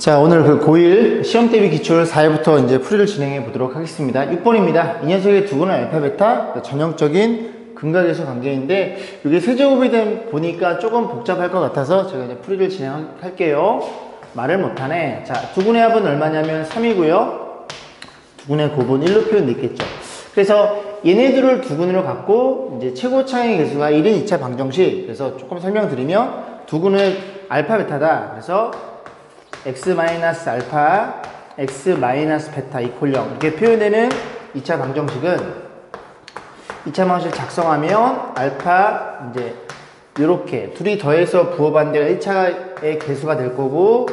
자, 오늘 그 고1 시험 대비 기출 4회부터 이제 풀이를 진행해 보도록 하겠습니다. 6번입니다. 이 녀석의 두근은 알파, 베타, 전형적인 근각에서 관계인데, 이게 세제곱이 보니까 조금 복잡할 것 같아서 제가 이제 풀이를 진행할게요. 말을 못하네. 자, 두근의 합은 얼마냐면 3이고요. 두근의 곱은 1로 표현됐겠죠. 그래서 얘네들을 두근으로 갖고, 이제 최고 차이 개수가 1인 2차 방정식. 그래서 조금 설명드리면, 두근은 알파, 베타다. 그래서 x-알파, x-베타 이퀄 0 이렇게 표현되는 2차 방정식은 2차 방정식 작성하면 알파 이제 이렇게 둘이 더해서 부호 반대가 1차의 개수가 될 거고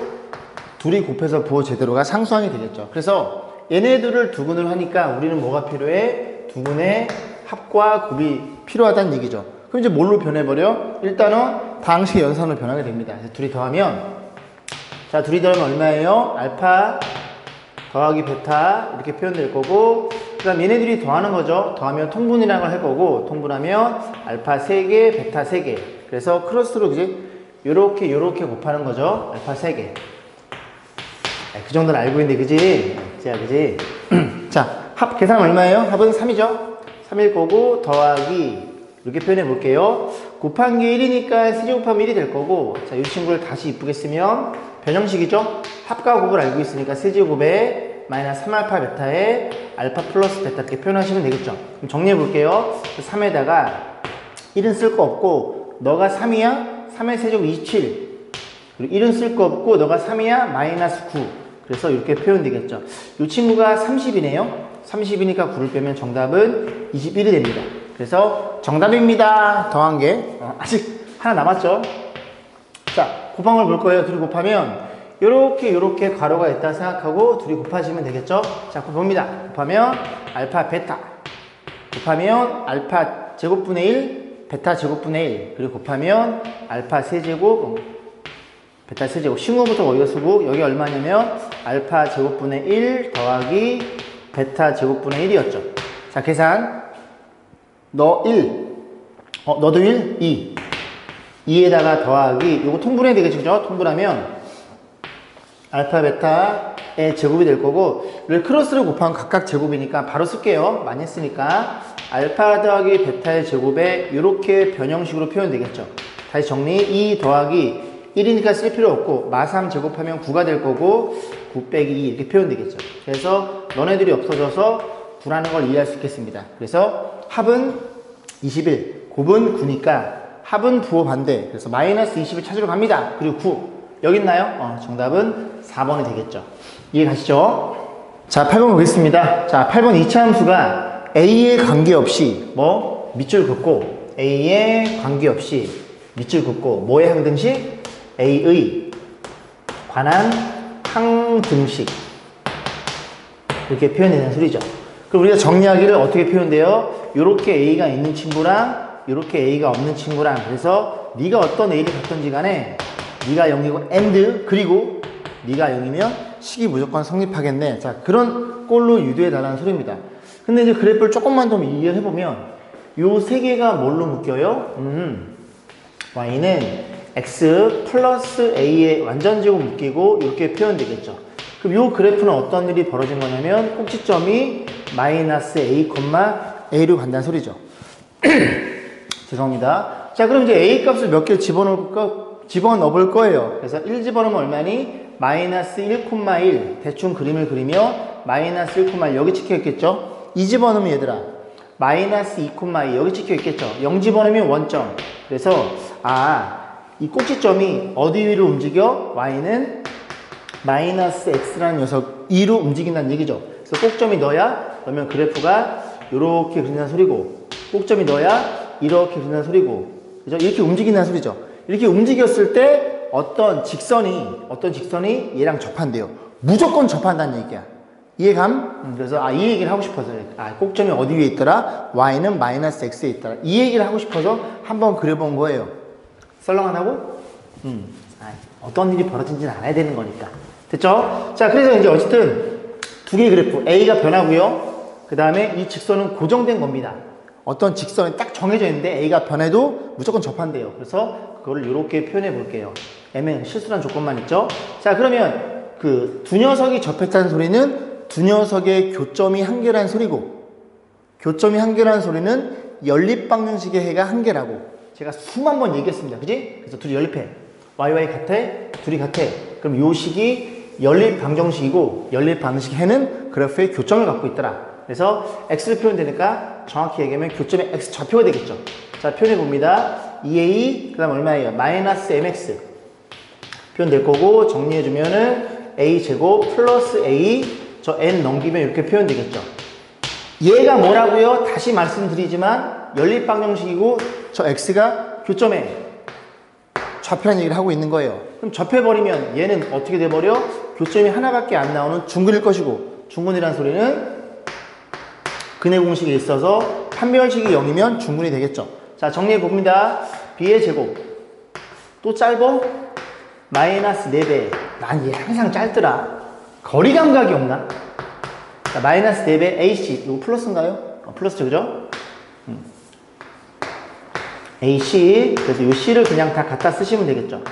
둘이 곱해서 부호 제대로가 상수항이 되겠죠. 그래서 얘네들을 두근으로 하니까 우리는 뭐가 필요해? 두근의 합과 곱이 필요하다는 얘기죠. 그럼 이제 뭘로 변해버려? 일단은 다항식 연산으로 변하게 됩니다. 그래서 둘이 더하면 자, 둘이 더하면 얼마예요? 알파 더하기 베타 이렇게 표현될 거고 그 다음 얘네들이 더하는 거죠. 더하면 통분이라는 걸 할 거고 통분하면 알파 3개, 베타 3개 그래서 크로스로 이제 요렇게 곱하는 거죠. 알파 3개 그 정도는 알고 있는데 그지? 그지? 자, 합 계산 얼마예요? 합은 3이죠. 3일 거고 더하기 이렇게 표현해 볼게요. 곱한 게 1이니까 세제 곱하면 1이 될 거고 자, 이 친구를 다시 이쁘게 쓰면 변형식이죠? 합과 곱을 알고 있으니까 세제곱에 마이너스 3알파 베타에 알파 플러스 베타 이렇게 표현하시면 되겠죠? 그럼 정리해 볼게요. 3에다가 1은 쓸 거 없고 너가 3이야? 3의 세제곱 27 그리고 1은 쓸 거 없고 너가 3이야? 마이너스 9 그래서 이렇게 표현되겠죠? 이 친구가 30이네요? 30이니까 9를 빼면 정답은 21이 됩니다. 그래서 정답입니다. 더한 게 아직 하나 남았죠? 자, 곱한 걸 볼 거예요. 둘이 곱하면 요렇게 가로가 있다 생각하고 둘이 곱하시면 되겠죠? 자, 봅니다. 곱하면 알파 베타 곱하면 알파 제곱분의 1 베타 제곱분의 1 그리고 곱하면 알파 세제곱 베타 세제곱 신호부터 어디가 쓰고 여기 얼마냐면 알파 제곱분의 1 더하기 베타 제곱분의 1이었죠. 자, 계산 너 1 너도 1 2 2에다가 더하기 요거 통분해야 되겠죠. 그죠? 통분하면 알파 베타의 제곱이 될 거고 여기 크로스를 곱하면 각각 제곱이니까 바로 쓸게요. 많이 했으니까 알파 더하기 베타의 제곱에 이렇게 변형식으로 표현되겠죠. 다시 정리 2 더하기 1이니까 쓸 필요 없고 마3 제곱하면 9가 될 거고 9 빼기 2 이렇게 표현되겠죠. 그래서 너네들이 없어져서 9라는 걸 이해할 수 있겠습니다. 그래서 합은 21 곱은 9니까 합은 부호 반대. 그래서 마이너스 20을 찾으러 갑니다. 그리고 9. 여기 있나요? 정답은 4번이 되겠죠. 이해 가시죠? 자, 8번 보겠습니다. 자, 8번 2차 함수가 A에 관계없이 밑줄 긋고 A에 관계없이 밑줄 긋고 뭐의 항등식? A의 관한 항등식 이렇게 표현되는 소리죠. 그럼 우리가 정리하기를 어떻게 표현돼요? 요렇게 A가 있는 친구랑 이렇게 A가 없는 친구랑 그래서 네가 어떤 A를 갖던지 간에 네가 0이고 AND 그리고 네가 0이면 식이 무조건 성립하겠네. 자, 그런 꼴로 유도해 달라는 소리입니다. 근데 이제 그래프를 조금만 더 이해를 해보면 요 세 개가 뭘로 묶여요? Y는 X 플러스 A에 완전제곱 묶이고 이렇게 표현되겠죠. 그럼 요 그래프는 어떤 일이 벌어진 거냐면 꼭지점이 마이너스 A, A로 간다는 소리죠. 죄송합니다. 자, 그럼 이제 A 값을 몇 개를 집어넣어 볼 거예요. 그래서 1 집어넣으면 얼마니? 마이너스 1,1 대충 그림을 그리며 마이너스 1,1 여기 찍혀 있겠죠? 2 집어넣으면 얘들아 마이너스 2,2 여기 찍혀 있겠죠? 0 집어넣으면 원점. 그래서 이 꼭지점이 어디 위로 움직여? Y는 마이너스 X라는 녀석 2로 움직인다는 얘기죠. 그래서 꼭점이 넣으면 그래프가 이렇게 그린다는 소리고 꼭점이 넣어야 이렇게 그린다는 소리고 그죠? 이렇게 움직인다는 소리죠. 이렇게 움직였을 때 어떤 직선이 얘랑 접한대요. 무조건 접한다는 얘기야. 이해감? 그래서 이 얘기를 하고 싶어서 꼭점이 어디 위에 있더라? Y는 마이너스 X에 있더라. 이 얘기를 하고 싶어서 한번 그려본 거예요. 썰렁하다고? 어떤 일이 벌어진지는 알아야 되는 거니까. 됐죠? 자, 그래서 이제 어쨌든 두 개의 그래프 A가 변하고요. 그 다음에 이 직선은 고정된 겁니다. 어떤 직선이 딱 정해져 있는데 A가 변해도 무조건 접한대요. 그래서 그거를 이렇게 표현해 볼게요. 실수란 조건만 있죠. 자, 그러면 그 두 녀석이 접했다는 소리는 두 녀석의 교점이 한 개라는 소리고, 교점이 한 개라는 소리는 연립방정식의 해가 한 개라고 제가 수만 번 얘기했습니다. 그지? 그래서 둘이 연립해. YY 같아? 둘이 같아. 그럼 요 식이 연립방정식이고, 연립방정식 해는 그래프의 교점을 갖고 있더라. 그래서 x를 표현되니까 정확히 얘기하면 교점의 x 좌표가 되겠죠. 자, 표현해 봅니다. 2a, 그 다음 얼마예요? 마이너스 mx 표현될 거고, 정리해주면은 a제곱 플러스 a, 저 n 넘기면 이렇게 표현되겠죠. 얘가 뭐라고요? 다시 말씀드리지만 연립방정식이고 저 x가 교점에 좌표라는 얘기를 하고 있는 거예요. 그럼 접해버리면 얘는 어떻게 돼버려? 교점이 하나밖에 안 나오는 중근일 것이고, 중근이라는 소리는 근해 공식에 있어서 판별식이 0이면 중근이 되겠죠. 자, 정리해 봅니다. b의 제곱 또 짧어? 마이너스 4배. 난 얘 항상 짧더라. 거리 감각이 없나? 자, 마이너스 4배 AC. 이거 플러스인가요? 플러스죠, 그죠? AC. 그래서 이 C를 그냥 다 갖다 쓰시면 되겠죠.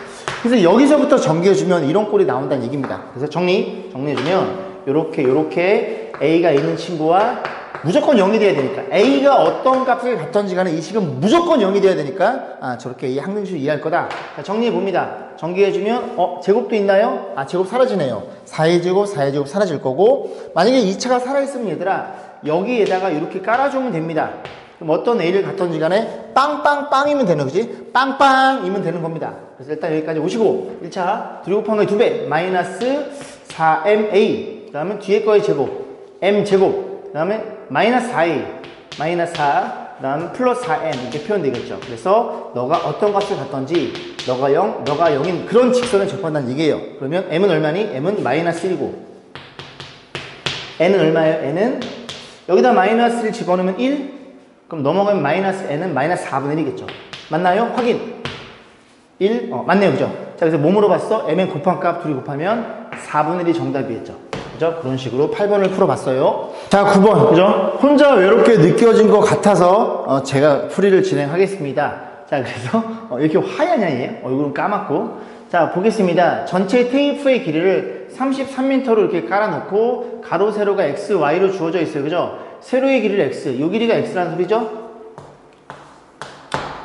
그래서 여기서부터 전개해주면 이런 꼴이 나온다는 얘기입니다. 그래서 정리해주면 요렇게 A가 있는 친구와 무조건 0이 돼야 되니까, A가 어떤 값을 갖던지 간에 이 식은 무조건 0이 돼야 되니까, 저렇게 이 항등식을 이해할 거다. 자, 정리해 봅니다. 정리해주면 제곱도 있나요? 제곱 사라지네요. 4의 제곱, 4의 제곱 사라질 거고, 만약에 2차가 살아있으면 얘들아, 여기에다가 이렇게 깔아주면 됩니다. 그럼 어떤 A를 갖던지 간에 빵빵빵이면 되는 거지? 빵빵이면 되는 겁니다. 그래서 일단 여기까지 오시고, 1차 둘이 곱한 거에 2배 마이너스 4ma, 그 다음에 뒤에 거의 제곱 m제곱, 그 다음에 마이너스 4a, 마이너스 4, 그 다음에 플러스 4n 이렇게 표현되겠죠. 그래서 너가 어떤 값을 갖던지 너가 0, 너가 0인 그런 직선을 접한다는 얘기예요. 그러면 m은 얼마니? m은 마이너스 1이고, n은 얼마예요? n은 여기다 마이너스를 집어넣으면 1, 그럼 넘어가면 마이너스 n은 마이너스 4분의 1이겠죠. 맞나요? 확인. 1, 맞네요. 그죠? 자, 그래서 뭐 물어봤어? mn 곱한 값 둘이 곱하면 4분의 1이 정답이겠죠. 그죠? 그런 식으로 8번을 풀어봤어요. 자, 9번. 그죠? 혼자 외롭게 느껴진 것 같아서 제가 풀이를 진행하겠습니다. 자, 그래서 왜 이렇게 화야냐 얘? 얼굴은 까맣고. 자, 보겠습니다. 전체 테이프의 길이를 33m로 이렇게 깔아놓고 가로 세로가 x, y로 주어져 있어요. 그죠? 세로의 길이를 x, 요 길이가 x라는 소리죠?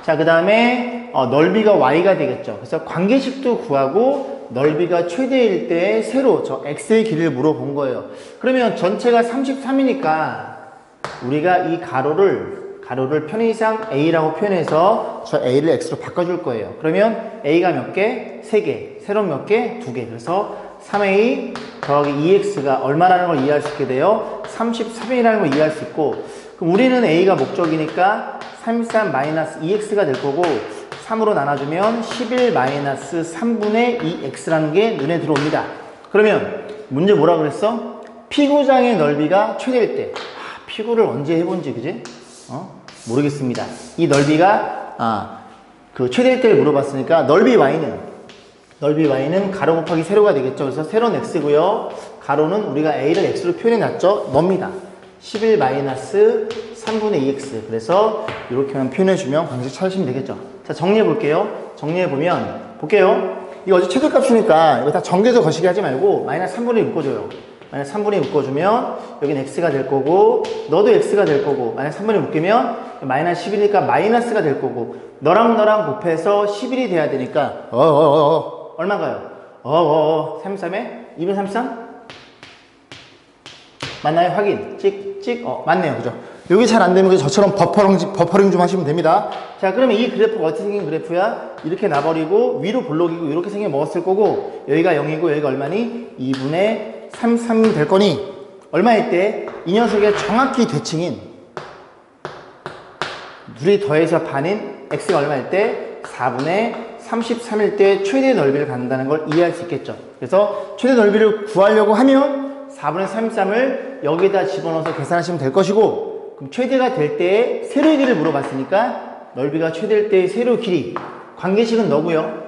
자, 그 다음에 넓이가 y가 되겠죠. 그래서 관계식도 구하고 넓이가 최대일 때 세로, 저 x의 길이를 물어본 거예요. 그러면 전체가 33이니까 우리가 이 가로를 편의상 a라고 표현해서 저 a를 x로 바꿔줄 거예요. 그러면 a가 몇 개? 3개. 세로 몇 개? 2개. 그래서 3a 더하기 2x가 얼마라는 걸 이해할 수 있게 돼요? 33이라는 걸 이해할 수 있고, 그럼 우리는 a가 목적이니까 33 마이너스 2x가 될 거고, 3으로 나눠주면 11 마이너스 3분의 2x라는 게 눈에 들어옵니다. 그러면 문제 뭐라 그랬어? 피구장의 넓이가 최대일 때. 피구를 언제 해본지, 그지? 모르겠습니다. 이 넓이가 그 최대일 때를 물어봤으니까 넓이 y는 가로 곱하기 세로가 되겠죠. 그래서 세로는 x고요. 가로는 우리가 a를 x로 표현해놨죠. 멉니다. 11 마이너스 3분의 2x. 그래서 이렇게만 표현해주면 관계식 찾으시면 되겠죠. 자, 정리해볼게요. 정리해보면, 볼게요. 이거 어제 최대값이니까 이거 다 전개도 거시기 하지 말고 마이너스 3분의 2 묶어줘요. 마이너스 3분의 2 묶어주면 여긴 x가 될 거고, 너도 x가 될 거고, 마이너스 3분의 2 묶으면 마이너스 11이니까 마이너스가 될 거고, 너랑 곱해서 11이 돼야 되니까 얼마인가요? 33에 233? 맞나요? 확인. 찍. 맞네요. 그죠? 여기 잘 안 되면 저처럼 버퍼링 좀 하시면 됩니다. 자, 그러면 이 그래프가 어떻게 생긴 그래프야? 이렇게 나버리고 위로 볼록이고 이렇게 생겨 먹었을 거고, 여기가 0이고 여기가 얼마니? 2분의 33이 될 거니, 얼마일 때? 이 녀석의 정확히 대칭인 둘이 더해서 반인 x가 얼마일 때? 4분의 33일 때 최대 넓이를 갖는다는 걸 이해할 수 있겠죠. 그래서 최대 넓이를 구하려고 하면 4분의 33을 여기에다 집어넣어서 계산하시면 될 것이고, 그럼 최대가 될 때의 세로의 길이를 물어봤으니까 넓이가 최대일 때의 세로 길이, 관계식은 너고요.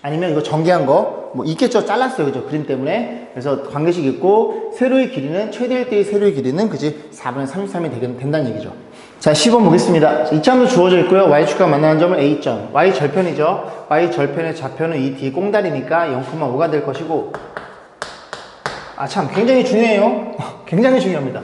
아니면 이거 전개한 거 뭐 있겠죠. 잘랐어요. 그죠? 그림 때문에. 그래서 관계식 있고, 세로의 길이는 최대일 때의 세로의 길이는 그지 4분의 33이 된다는 얘기죠. 자, 10번 보겠습니다. 이 점도 주어져 있고요. y축과 만나는 점은 a점. y 절편이죠. y 절편의 좌표는 이 뒤에 꽁다리니까 0,5가 될 것이고, 참 굉장히 중요해요. 굉장히 중요합니다.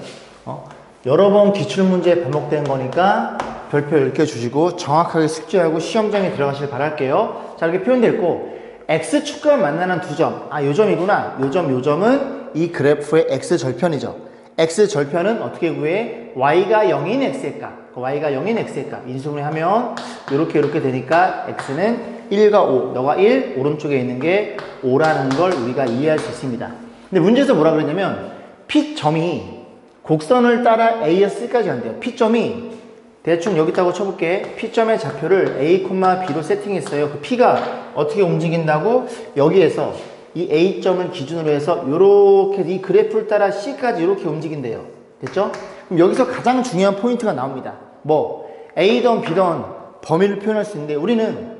여러 번 기출문제 반복된 거니까 별표 10개 주시고 정확하게 숙지하고 시험장에 들어가시길 바랄게요. 자, 이렇게 표현됐고 X축과 만나는 두 점. 요 점이구나. 요 점은 이 그래프의 X절편이죠. X절편은 어떻게 구해? Y가 0인 X의 값. Y가 0인 X의 값. 인수분해 하면 이렇게 되니까 X는 1과 5. 너가 1, 오른쪽에 있는 게 5라는 걸 우리가 이해할 수 있습니다. 근데 문제에서 뭐라 그랬냐면 P점이 곡선을 따라 A에서 C까지 간대요. P점이 대충 여기 있다고 쳐볼게. P점의 좌표를 A, B로 세팅했어요. 그 P가 어떻게 움직인다고? 여기에서 이 A점을 기준으로 해서 이렇게 이 그래프를 따라 C까지 이렇게 움직인대요. 됐죠? 그럼 여기서 가장 중요한 포인트가 나옵니다. 뭐 A든 B든 범위를 표현할 수 있는데 우리는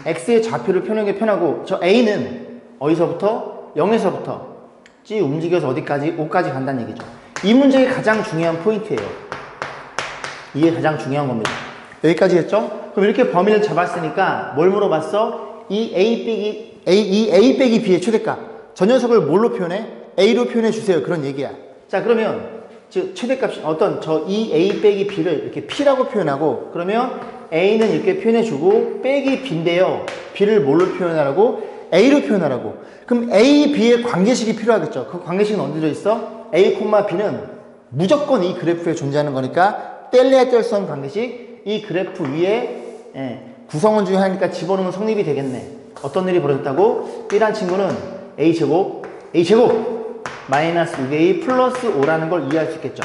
X의 좌표를 표현하는 게 편하고 저 A는 어디서부터? 0에서부터 찌 움직여서 어디까지? 5까지 간다는 얘기죠. 이 문제의 가장 중요한 포인트예요. 이게 가장 중요한 겁니다. 여기까지 했죠? 그럼 이렇게 범위를 잡았으니까 뭘 물어봤어? 이 A 빼기 B의 최대값. 저 녀석을 뭘로 표현해? A로 표현해 주세요. 그런 얘기야. 자, 그러면 즉 최대값이 이 A 빼기 B를 이렇게 P라고 표현하고 그러면 A는 이렇게 표현해 주고 빼기 B인데요. B를 뭘로 표현하라고? A로 표현하라고. 그럼 A, B의 관계식이 필요하겠죠. 그 관계식은 어디 들어있어? A, B는 무조건 이 그래프에 존재하는 거니까 뗄래야 뗄 수 없는 관계식. 이 그래프 위에 구성원 중에 하나니까 집어넣으면 성립이 되겠네. 어떤 일이 벌어졌다고? B란 친구는 A제곱 마이너스 6A 플러스 5라는 걸 이해할 수 있겠죠.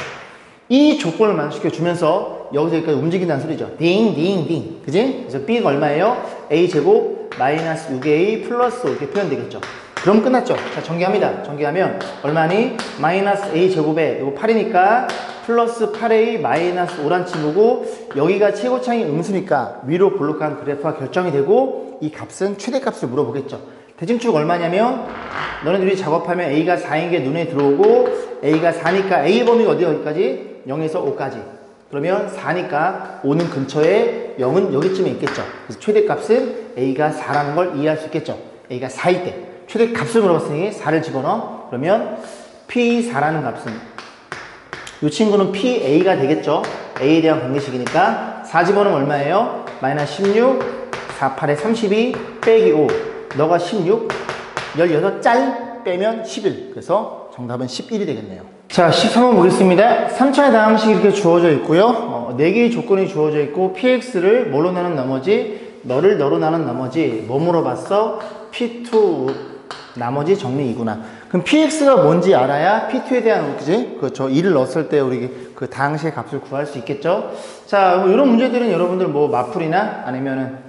이 조건을 만족시켜 주면서 여기서 여기까지 움직인다는 소리죠. 딩. 그지? 그래서 B가 얼마예요? A제곱 마이너스 6A 플러스 5 이렇게 표현되겠죠. 그럼 끝났죠. 자, 전개합니다. 전개하면 얼마니? 마이너스 A제곱에 이거 8이니까 플러스 8A 마이너스 5란 친구고 여기가 최고창이 음수니까 위로 볼록한 그래프가 결정이 되고 이 값은 최대값을 물어보겠죠. 대칭축 얼마냐면 너네들이 작업하면 A가 4인 게 눈에 들어오고 A가 4니까 A 범위가 어디까지? 0에서 5까지. 그러면 4니까 5는 근처에 0은 여기쯤에 있겠죠. 그래서 최대값은 A가 4라는 걸 이해할 수 있겠죠. A가 4일 때 최대값을 물어봤으니 4를 집어넣어. 그러면 P4라는 값은 이 친구는 PA가 되겠죠. A에 대한 관계식이니까 4 집어넣으면 얼마예요? 마이너스 16, 4, 8에 32, 빼기 5. 너가 16, 16 짤 빼면 11. 그래서 정답은 11이 되겠네요. 자, 13번 보겠습니다. 3차의 다항식이 이렇게 주어져 있고요. 4개의 조건이 주어져 있고 PX를 뭘로 나눈 나머지? 너를 너로 나눈 나머지 뭐 물어봤어? P2 나머지 정리 2구나. 그럼 PX가 뭔지 알아야 P2에 대한, 그지? 그렇죠. 2를 넣었을 때 우리 그 다항식의 값을 구할 수 있겠죠? 자, 뭐 이런 문제들은 여러분들 뭐 마풀이나 아니면은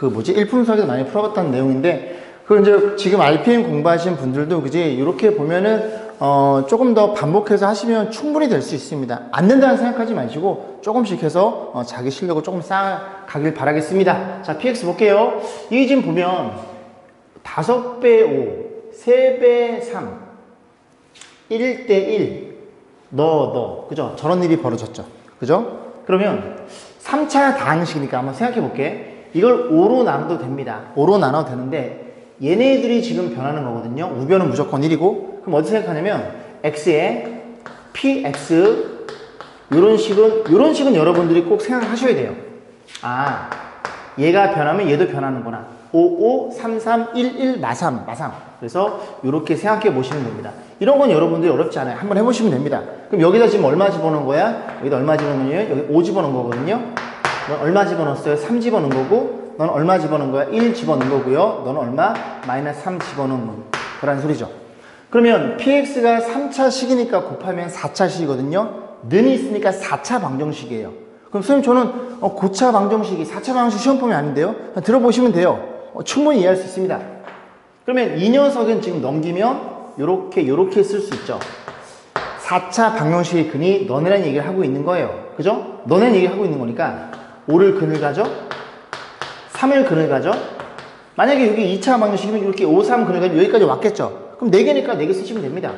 일품수학에서 많이 풀어봤던 내용인데, 그 이제 지금 RPM 공부하신 분들도, 그지? 이렇게 보면은, 조금 더 반복해서 하시면 충분히 될 수 있습니다. 안 된다는 생각하지 마시고, 조금씩 해서, 자기 실력을 조금 쌓아가길 바라겠습니다. 자, PX 볼게요. 이 지금 보면, 5배 5. 3배 3, 1대 1, 그죠? 저런 일이 벌어졌죠. 그죠? 그러면 3차 다항식이니까 한번 생각해 볼게. 이걸 5로 나눠도 됩니다. 5로 나눠도 되는데 얘네들이 지금 변하는 거거든요. 우변은 무조건 1이고 그럼 어떻게 생각하냐면 x에 px 요런 식은 여러분들이 꼭 생각하셔야 돼요. 아, 얘가 변하면 얘도 변하는구나. 5, 5, 3, 3, 1, 1, 마삼. 그래서 이렇게 생각해 보시면 됩니다. 이런 건 여러분들이 어렵지 않아요. 한번 해보시면 됩니다. 그럼 여기다 지금 얼마 집어넣은 거야? 여기다 얼마 집어넣으면 여기 5 집어넣은 거거든요. 넌 얼마 집어넣었어요? 3 집어넣은 거고 넌 얼마 집어넣은 거야? 1 집어넣은 거고요. 넌 얼마? 마이너스 3 집어넣은 거라는 소리죠. 그러면 px가 3차식이니까 곱하면 4차식이거든요. 는이 있으니까 4차 방정식이에요. 그럼 선생님 저는 고차 방정식이 4차 방정식 시험 보면 아닌데요? 들어보시면 돼요. 충분히 이해할 수 있습니다. 그러면 이 녀석은 지금 넘기면 요렇게 쓸 수 있죠. 4차 방정식의 근이 너네라는 얘기를 하고 있는 거예요. 그죠? 너네는 얘기를 하고 있는 거니까 5를 근을 가져 3을 근을 가져 만약에 여기 2차 방정식이면 이렇게 5, 3 근을 가져 여기까지 왔겠죠. 그럼 4개니까 4개 쓰시면 됩니다.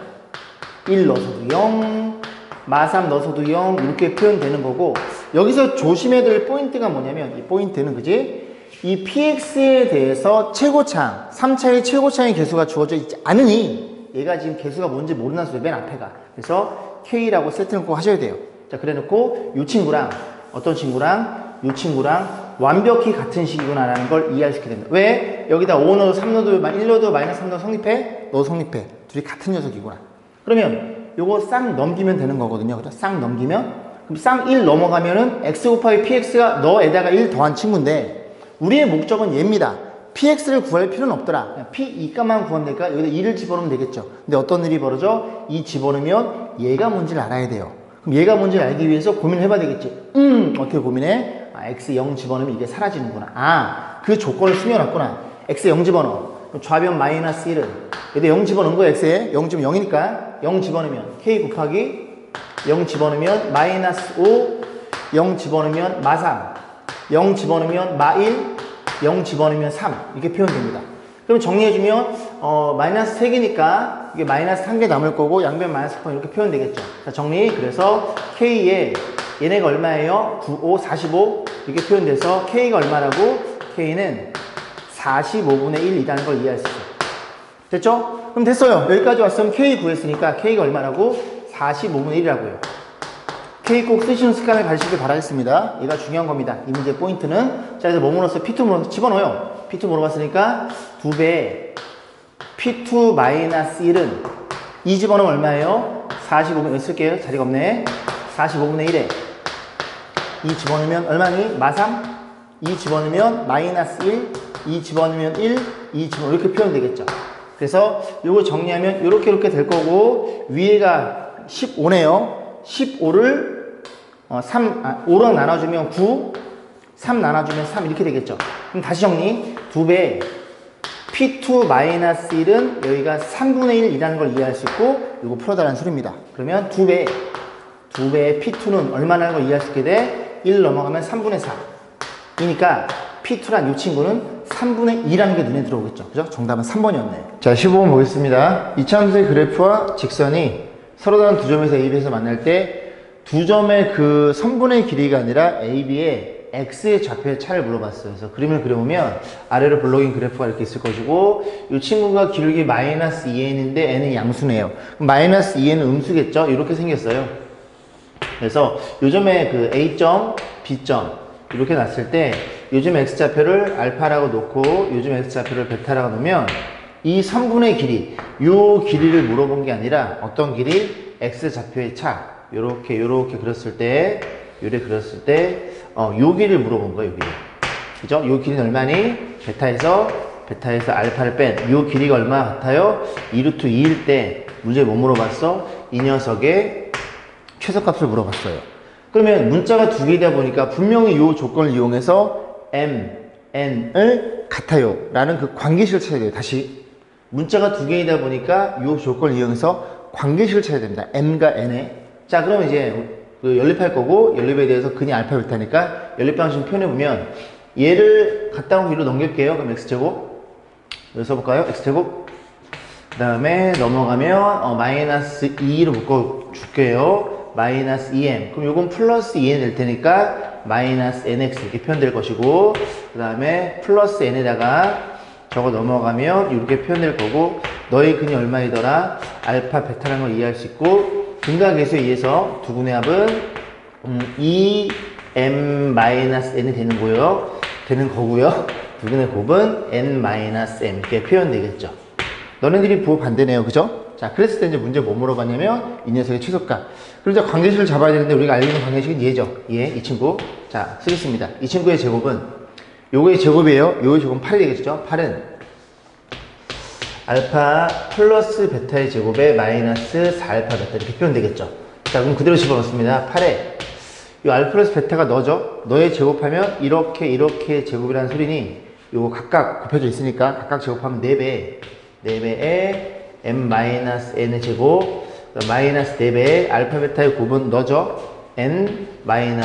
1 넣어서도 0 마3 넣어서도 0 이렇게 표현되는 거고 여기서 조심해야 될 포인트가 뭐냐면 이 포인트는 그지? 이 px에 대해서 최고창 3차의 최고창의 개수가 주어져 있지 않으니 얘가 지금 개수가 뭔지 모르는 수예요. 맨 앞에가. 그래서 K라고 세트를 꼭 하셔야 돼요. 자, 그래 놓고 이 친구랑 어떤 친구랑 이 친구랑 완벽히 같은 식이구나 라는 걸 이해할 수 있게 됩니다. 왜? 여기다 5 넣어도 3 넣어도 1 넣어도 마이너스 3 넣어도 성립해? 넣어도 성립해. 둘이 같은 녀석이구나. 그러면 요거 싹 넘기면 되는 거거든요. 그죠? 싹 넘기면 그럼 싹 1 넘어가면은 x 곱하기 px가 너에다가 1 더한 친구인데 우리의 목적은 얘입니다. px를 구할 필요는 없더라. 그냥 p 2값만 구하면 되니까 여기다 2를 집어넣으면 되겠죠. 근데 어떤 일이 벌어져? 2 집어넣으면 얘가 뭔지를 알아야 돼요. 그럼 얘가 뭔지를 알기 위해서 고민을 해봐야 되겠지. 어떻게 고민해? 아, x 0 집어넣으면 이게 사라지는구나. 아, 그 조건을 숨겨놨구나. x 0 집어넣어. 그럼 좌변 마이너스 1은 여기다 0 집어넣은 거야. x에 0 집으면 0이니까 0 집어넣으면 k 곱하기 0 집어넣으면 마이너스 5, 0 집어넣으면 마 3, 0 집어넣으면 마 1, 0 집어넣으면 3 이렇게 표현됩니다. 그럼 정리해주면 마이너스 3개니까 이게 마이너스 1개 남을 거고 양변 마이너스 4 이렇게 표현되겠죠. 자, 정리. 그래서 K에 얘네가 얼마예요? 9, 5, 45 이렇게 표현돼서 K가 얼마라고? K는 45분의 1이라는 걸 이해할 수 있어요. 됐죠? 그럼 됐어요. 여기까지 왔으면 K 구했으니까 K가 얼마라고? 45분의 1이라고요. K 꼭 쓰시는 습관을 가지시길 바라겠습니다. 얘가 중요한 겁니다. 이 문제의 포인트는. 자, 그래서 뭐 물었어? P2 물어서 집어넣어요. P2 물어봤으니까 2배 P2-1은 2 집어넣으면 얼마예요? 45분의 1 쓸게요. 자리가 없네. 45분의 1에 2 집어넣으면 얼마니? 마3 2 집어넣으면 마이너스 1 2 집어넣으면 1 2 집어넣으면 이렇게 표현되겠죠. 그래서 요거 정리하면 이렇게 될 거고 위에가 15네요. 15를 5랑 나눠주면 9 3 나눠주면 3 이렇게 되겠죠. 그럼 다시 정리. 2배 P2-1은 여기가 3분의 1이라는 걸 이해할 수 있고 이거 풀어달라는 소리입니다. 그러면 2배의 P2는 얼마라는 걸 이해할 수 있게 돼? 1 넘어가면 3분의 4 이니까 P2란 이 친구는 3분의 2라는 게 눈에 들어오겠죠. 그죠? 정답은 3번이었네요. 자, 15번 보겠습니다. 이차함수의 그래프와 직선이 서로 다른 두 점에서 A, B에서 만날 때 두 점의 그 선분의 길이가 아니라 A, B의 X의 좌표의 차를 물어봤어요. 그래서 그림을 그려보면 아래로 블록인 그래프가 이렇게 있을 것이고 이 친구가 기울기 마이너스 2n인데 n은 양수네요. 그럼 마이너스 2n은 음수겠죠? 이렇게 생겼어요. 그래서 요점에 그 A점, B점 이렇게 놨을 때 요즘 X좌표를 알파라고 놓고 요즘 X좌표를 베타라고 놓으면 이 선분의 길이, 요 길이를 물어본 게 아니라 어떤 길이? X좌표의 차. 요렇게 그렸을 때, 요 길이를 물어본 거예요, 요 길이. 그죠? 요 길이는 얼마니? 베타에서 알파를 뺀 요 길이가 얼마 같아요? 2루트 2일 때 문제에 뭐 물어봤어? 이 녀석의 최소값을 물어봤어요. 그러면 문자가 두 개이다 보니까 분명히 요 조건을 이용해서 M, N을 같아요. 라는 그 관계식을 찾아야 돼요. 다시. 문자가 두 개이다 보니까 요 조건을 이용해서 관계식을 찾아야 됩니다. M과 N에. 자, 그러면 이제 그 연립할 거고 연립에 대해서 근이 알파 베타니까 연립 방식 표현해보면 얘를 갖다 온 위로 넘길게요. 그럼 X제곱. 여기 써볼까요? X제곱. 그 다음에 넘어가면 마이너스 2로 묶어줄게요. 마이너스 2m. 그럼 요건 플러스 2n 될 테니까 마이너스 nx 이렇게 표현될 것이고 그 다음에 플러스 n에다가 저거 넘어가면 이렇게 표현될 거고 너의 근이 얼마이더라? 알파 베타라는 걸 이해할 수 있고 근각계수에 의해서 두 군의 합은 2m-n이 되는 거고요. 두 군의 곱은 n-m 이렇게 표현되겠죠. 너네들이 부호 반대네요. 그죠? 자, 그랬을 때 이제 문제 뭐 물어봤냐면 이 녀석의 최소값. 그럼 이제 관계식을 잡아야 되는데 우리가 알고 있는 관계식은 얘죠. 얘, 이 친구. 자, 쓰겠습니다. 이 친구의 제곱은 요거의 제곱이에요. 요거의 제곱은 8이 되겠죠. 8은 알파 플러스 베타의 제곱에 마이너스 4알파 베타 이렇게 표현되겠죠. 자, 그럼 그대로 집어넣습니다. 8에 이 알파 플러스 베타가 너죠. 너의 제곱하면 이렇게 제곱이라는 소리니 요거 각각 곱해져 있으니까 각각 제곱하면 4배에 m-n의 제곱 마이너스 4배에 알파 베타의 곱은 너죠. n-m.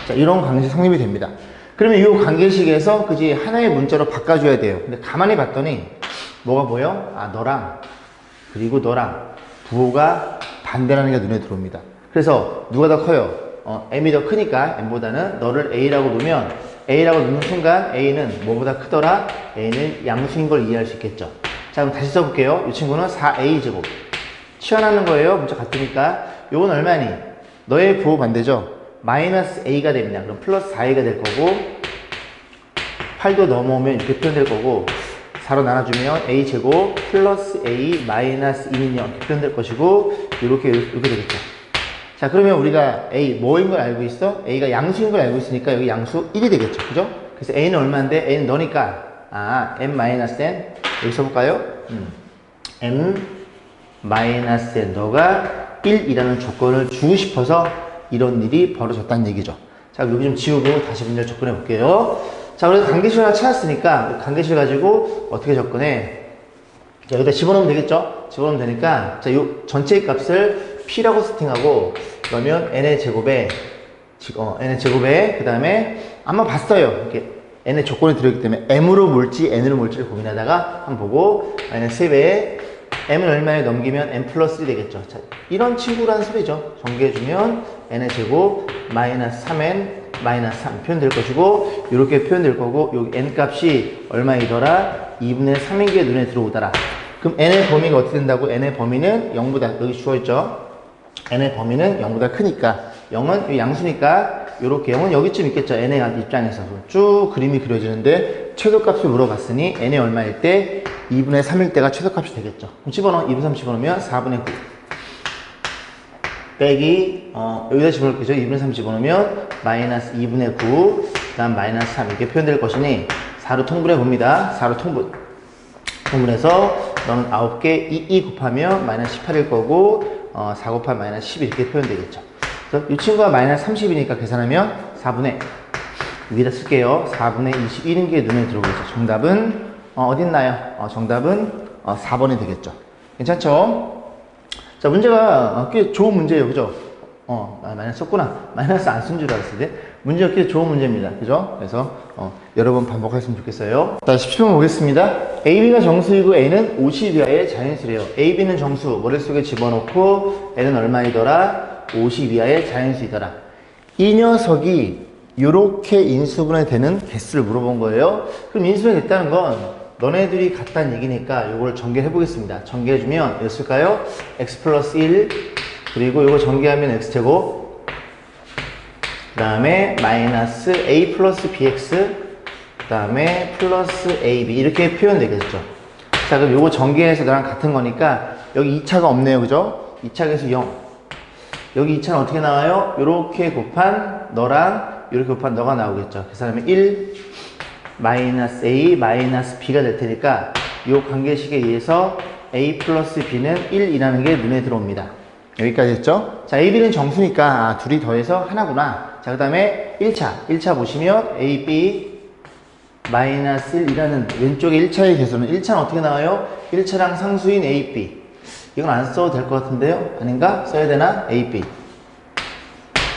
자, 이런 관계식 성립이 됩니다. 그러면 이 관계식에서 그지 하나의 문자로 바꿔줘야 돼요. 근데 가만히 봤더니 뭐가 보여? 아, 너랑 그리고 너랑 부호가 반대라는 게 눈에 들어옵니다. 그래서 누가 더 커요? m이 더 크니까 m보다는 너를 a라고 놓으면 A라고 놓는 순간 A는 뭐보다 크더라? A는 양수인 걸 이해할 수 있겠죠. 자, 그럼 다시 써볼게요. 이 친구는 4a제곱. 치환하는 거예요. 문자 같으니까. 요건 얼마니? 너의 부호 반대죠? 마이너스 a가 됩니다. 그럼 플러스 4a가 될 거고, 8도 넘어오면 이렇게 표현될 거고, 4로 나눠주면 a제곱 플러스 a 마이너스 2는 0 이렇게 표현될 것이고, 이렇게 되겠죠. 자, 그러면 우리가 a 뭐인 걸 알고 있어? a가 양수인 걸 알고 있으니까 여기 양수 1이 되겠죠. 그죠? 그래서 a는 얼마인데? a는 너니까 m 마이너스 n 여기 써볼까요? m 마이너스 n 너가 1이라는 조건을 주고 싶어서 이런 일이 벌어졌다는 얘기죠. 자, 여기 좀 지우고 다시 문제를 접근해 볼게요. 자, 그래서 관계실 하나 찾았으니까 관계실 가지고 어떻게 접근해? 자, 여기다 집어넣으면 되겠죠? 집어넣으면 되니까 자, 요 전체의 값을 p라고 세팅하고 그러면 n의 제곱에 그 다음에 아마 봤어요. 이렇게 n의 조건이 들어있기 때문에 m으로 몰지 n으로 몰지를 고민하다가 한번 보고 마이너스 3배에 m을 얼마에 넘기면 n 플러스 1이 되겠죠. 자, 이런 친구라는 소리죠. 전개해주면 n의 제곱 마이너스 3n 마이너스 3 표현될 것이고 이렇게 표현될 거고 여기 n 값이 얼마이더라? 2분의 3인 게 눈에 들어오더라. 그럼 n의 범위가 어떻게 된다고? n의 범위는 0보다 여기 주어있죠. n의 범위는 0보다 크니까 0은 양수니까 이렇게 0은 여기쯤 있겠죠. n의 입장에서 쭉 그림이 그려지는데 최소값을 물어봤으니 n이 얼마일 때 2분의 3일 때가 최소값이 되겠죠. 그럼 집어넣어 2분의 3 집어넣으면 4분의 9 빼기 여기다 집어넣을 거죠. 2분의 3 집어넣으면 마이너스 2분의 9 그 다음 마이너스 3 이렇게 표현될 것이니 4로 통분해 봅니다. 4로 통분해서 너는 9개 2 곱하면 마이너스 18일 거고 4 곱하면 마이너스 10 이렇게 표현되겠죠. 그래서 이 친구가 마이너스 30이니까 계산하면 4분의 위에다 쓸게요. 4분의 21인 게 눈에 들어오겠죠. 정답은 어딨나요? 정답은 4번이 되겠죠. 괜찮죠? 자, 문제가 꽤 좋은 문제예요. 그죠? 마이너스 썼구나. 마이너스 안 쓴 줄 알았을 때. 문제가 꽤 좋은 문제입니다. 그죠? 그래서 여러 번 반복했으면 좋겠어요. 자, 10번 보겠습니다. AB가 정수이고 A는 50 이하의 자연수래요. AB는 정수, 머릿속에 집어넣고 N은 얼마이더라? 50 이하의 자연수이더라. 이 녀석이 이렇게 인수분해 되는 개수를 물어본 거예요. 그럼 인수분해 됐다는 건 너네들이 같다는 얘기니까 이걸 전개해 보겠습니다. 전개해주면 몇일까요? x 플러스 1 그리고 이거 전개하면 x제곱 그 다음에 마이너스 a 플러스 bx 그 다음에 플러스 ab 이렇게 표현되겠죠. 자, 그럼 이거 전개해서 너랑 같은 거니까 여기 2차가 없네요. 그죠? 2차에서 0 여기 2차는 어떻게 나와요? 이렇게 곱한 너랑 이렇게 곱한 너가 나오겠죠. 계산하면 1 마이너스 a 마이너스 b가 될 테니까 이 관계식에 의해서 a 플러스 b는 1이라는 게 눈에 들어옵니다. 여기까지 했죠? 자, ab는 정수니까 둘이 더해서 하나구나. 자, 그 다음에 1차 보시면 ab 마이너스 1이라는 왼쪽에 1차의 개수는 1차는 어떻게 나와요? 1차랑 상수인 ab 이건 안 써도 될 것 같은데요? 아닌가? 써야 되나? ab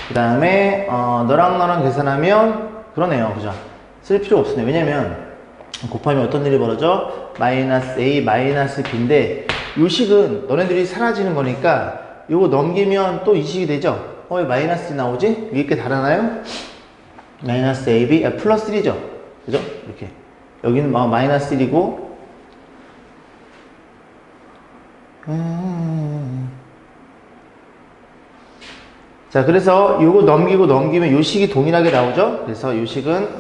그 다음에 너랑 계산하면 그러네요. 그죠? 쓸 필요 없으네. 왜냐면 곱하면 어떤 일이 벌어져? 마이너스 a 마이너스 b인데 이 식은 너네들이 사라지는 거니까 이거 넘기면 또 이 식이 되죠? 왜 마이너스 나오지? 위에 게 다르나요? 마이너스 ab 플러스 1이죠? 그죠? 이렇게 여기는 마이너스 1이고 자, 그래서 요거 넘기면 요 식이 동일하게 나오죠? 그래서 요 식은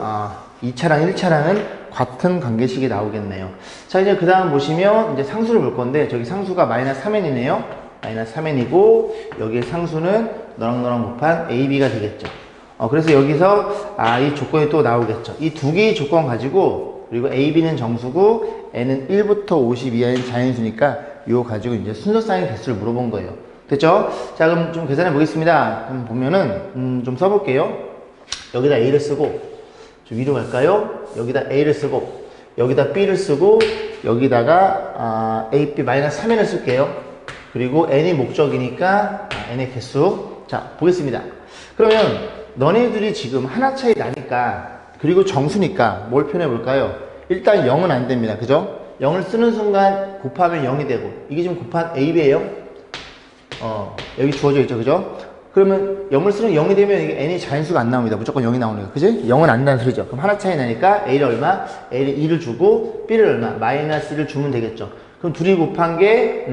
2차랑 1차랑은 같은 관계식이 나오겠네요. 자, 이제 그 다음 보시면 이제 상수를 볼 건데 저기 상수가 마이너스 3n이네요. 마이너스 3n이고 여기에 상수는 너랑 곱한 ab가 되겠죠. 그래서 여기서 이 조건이 또 나오겠죠. 이 두 개의 조건 가지고 그리고 ab는 정수고 n은 1부터 50 이하인 자연수니까 이거 가지고 이제 순서쌍의 개수를 물어본 거예요. 됐죠? 자, 그럼 좀 계산해 보겠습니다. 그럼 보면은 좀 써볼게요. 여기다 a를 쓰고 좀 위로 갈까요? 여기다 a를 쓰고 여기다 b를 쓰고 여기다가 ab 마이너스 3n을 쓸게요. 그리고 n이 목적이니까 n의 개수. 자, 보겠습니다. 그러면 너네들이 지금 하나 차이 나니까 그리고 정수니까 뭘 표현해 볼까요? 일단 0은 안 됩니다. 그죠? 0을 쓰는 순간 곱하면 0이 되고 이게 지금 곱한 ab예요. 여기 주어져 있죠. 그죠? 그러면 0을 쓰는 0이 되면 이게 n이 자연수가 안 나옵니다. 무조건 0이 나오는 거예요. 그지? 0은 안 나는 소리죠. 그럼 하나 차이 나니까 a를 얼마? a를 2를 주고 b를 얼마? 마이너스 1을 주면 되겠죠. 그럼 둘이 곱한 게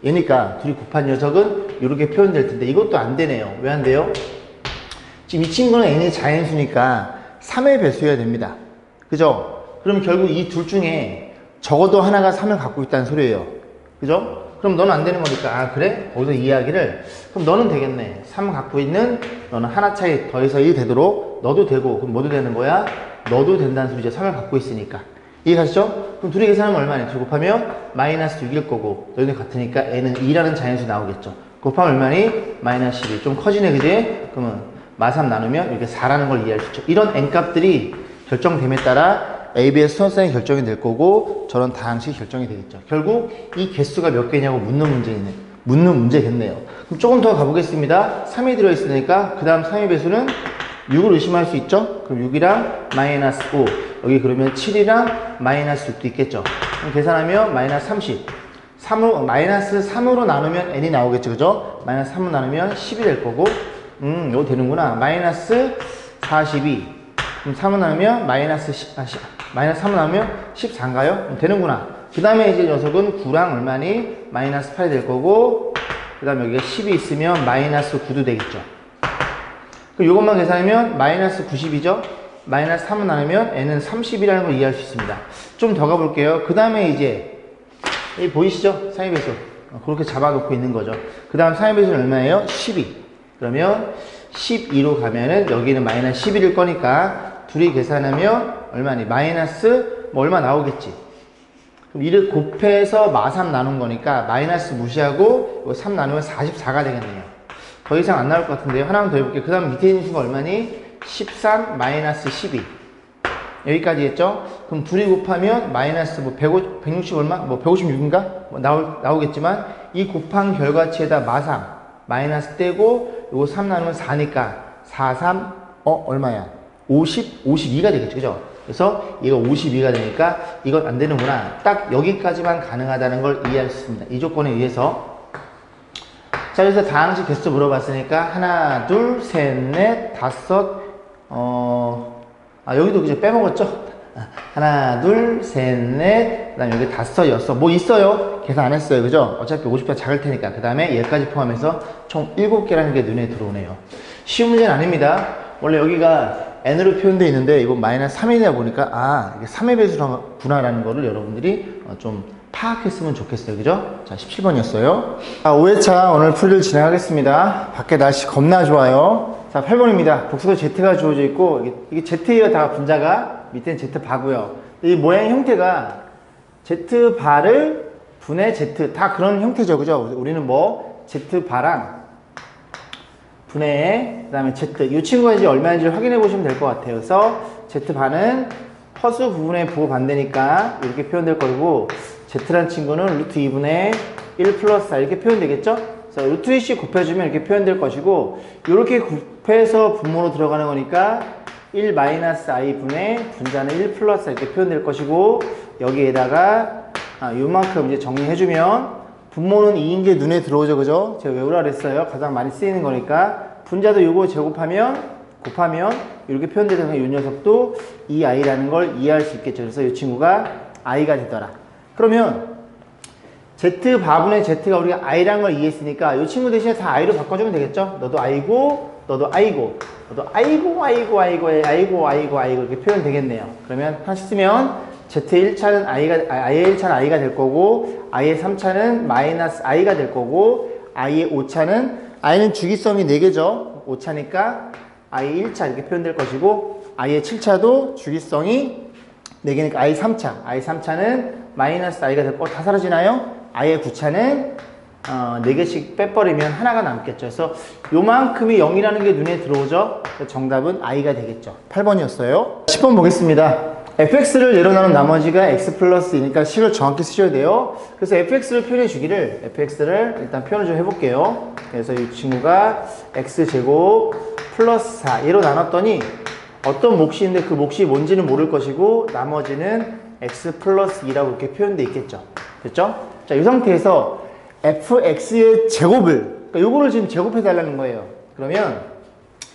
얘니까 둘이 곱한 녀석은 이렇게 표현될 텐데 이것도 안 되네요. 왜 안 돼요? 지금 이 친구는 n이 자연수니까 3의 배수여야 됩니다. 그죠? 그럼 결국 이 둘 중에 적어도 하나가 3을 갖고 있다는 소리예요. 그죠? 그럼 너는 안 되는 거니까 아 그래? 거기서 이야기를 그럼 너는 되겠네. 3 갖고 있는 너는 하나 차이 더해서 1 되도록 너도 되고 그럼 뭐도 되는 거야? 너도 된다는 소리죠. 3을 갖고 있으니까. 이해가시죠? 그럼 둘이 계산하면 얼마냐? 둘이 곱하면 마이너스 6일 거고 너희들 같으니까 n은 2라는 자연수 나오겠죠. 곱하면 얼마니? 마이너스 12. 좀 커지네 그지? 그러면 마3 나누면 이렇게 4라는 걸 이해할 수 있죠. 이런 n값들이 결정됨에 따라 AB의 수선상이 결정이 될 거고 저런 다항식이 결정이 되겠죠. 결국 이 개수가 몇 개냐고 묻는 문제겠네요. 그럼 조금 더 가보겠습니다. 3이 들어있으니까 그 다음 3의 배수는 6을 의심할 수 있죠. 그럼 6이랑 마이너스 5 여기 그러면 7이랑 마이너스 6도 있겠죠. 그럼 계산하면 마이너스 30 마이너스 3으로 나누면 n이 나오겠죠. 그죠? 마이너스 3으로 나누면 10이 될 거고 이거 되는구나. 마이너스 42 그럼 3으로 나누면 마이너스 3으로 나누면 14인가요? 되는구나. 그 다음에 이제 녀석은 9랑 얼마니? 마이너스 8이 될 거고 그 다음에 여기가 10이 있으면 마이너스 9도 되겠죠. 그럼 이것만 계산하면 마이너스 90이죠. 마이너스 3을 나누면 n은 30이라는 걸 이해할 수 있습니다. 좀 더 가볼게요. 그 다음에 이제 여기 보이시죠? 상위배수 그렇게 잡아놓고 있는 거죠. 그 다음 상위배수는 얼마예요? 12. 그러면 12로 가면은 여기는 마이너스 11일 거니까 둘이 계산하면 얼마니? 마이너스 뭐 얼마 나오겠지. 그럼 이를 곱해서 마3 나눈 거니까 마이너스 무시하고 이거 3 나누면 44가 되겠네요. 더 이상 안 나올 것 같은데요. 하나만 더 해볼게요. 그 다음 밑에 있는 수가 얼마니? 13 마이너스 12 여기까지 했죠? 그럼 둘이 곱하면 마이너스 뭐 160 얼마? 뭐 156인가? 뭐 나오겠지만 이 곱한 결과치에다 마3 마이너스 떼고 요거 3 나누면 4니까 4, 3 얼마야? 52가 되겠죠. 그죠? 그래서 이거 52가 되니까 이건 안 되는구나. 딱 여기까지만 가능하다는 걸 이해할 수 있습니다. 이 조건에 의해서. 자, 그래서 다항식 개수 물어봤으니까 하나, 둘, 셋, 넷, 다섯, 여기도 그죠? 빼먹었죠? 하나, 둘, 셋, 넷, 그 다음에 여기 다섯, 여섯. 뭐 있어요? 계산 안 했어요. 그죠? 어차피 50배 작을 테니까. 그 다음에 얘까지 포함해서 총 7개라는 게 눈에 들어오네요. 쉬운 문제는 아닙니다. 원래 여기가 n으로 표현되어 있는데 이건 마이너스 3이다 보니까 아 이게 3의 배수구나라는 거를 여러분들이 좀 파악했으면 좋겠어요. 그죠? 자 17번이었어요. 자 5회차 오늘 풀이를 진행하겠습니다. 밖에 날씨 겁나 좋아요. 자 8번입니다. 복수도 Z가 주어져 있고 이게 Z예요. 다 분자가 밑에는 Z바고요. 이 모양 형태가 Z바를 분의 Z 다 그런 형태죠. 그죠? 우리는 뭐 Z바랑 분의 그 다음에 Z 이 친구가 이제 얼마인지 확인해 보시면 될 것 같아요. 그래서 Z반은 허수 부분의 부호 반대니까 이렇게 표현될 거고 Z라는 친구는 루트 2분의 1 플러스 4 이렇게 표현되겠죠? 그래서 루트 1씩 곱해주면 이렇게 표현될 것이고 이렇게 곱해서 분모로 들어가는 거니까 1 마이너스 i 분의 분자는 1 플러스 4 이렇게 표현될 것이고 여기에다가 요만큼 이제 정리해주면 분모는 2인 게 눈에 들어오죠. 그죠? 제가 외우라 그랬어요. 가장 많이 쓰이는 거니까. 분자도 요거 곱하면 이렇게 표현되는 이 녀석도 이 i라는 걸 이해할 수 있겠죠. 그래서 이 친구가 i가 되더라. 그러면 z바분의 z가 우리가 i라는 걸 이해했으니까 이 친구 대신에 다 i로 바꿔주면 되겠죠. 너도 i고 너도 i고 너도 아이고 이렇게 표현 되겠네요. 그러면 하나씩 쓰면 Z의 1차는 I의 1차는 I가 될 거고 I의 3차는 마이너스 I가 될 거고 I의 5차는 I는 주기성이 4개죠. 5차니까 I 1차 이렇게 표현될 것이고 I의 7차도 주기성이 4개니까 I 3차는 마이너스 I가 될 거고 다 사라지나요? I의 9차는 4개씩 빼버리면 하나가 남겠죠. 그래서 요만큼이 0이라는 게 눈에 들어오죠. 정답은 I가 되겠죠. 8번이었어요. 10번 보겠습니다. fx를 예로 나눈 나머지가 x 플러스 2니까 식을 정확히 쓰셔야 돼요. 그래서 fx를 표현해 주기를 fx를 일단 표현을 좀 해볼게요. 그래서 이 친구가 x제곱 플러스 4 얘로 나눴더니 어떤 몫이 있는데 그 몫이 뭔지는 모를 것이고 나머지는 x 플러스 2라고 이렇게 표현되어 있겠죠. 됐죠? 자, 이 상태에서 fx의 제곱을 그러니까 요거를 지금 제곱해 달라는 거예요. 그러면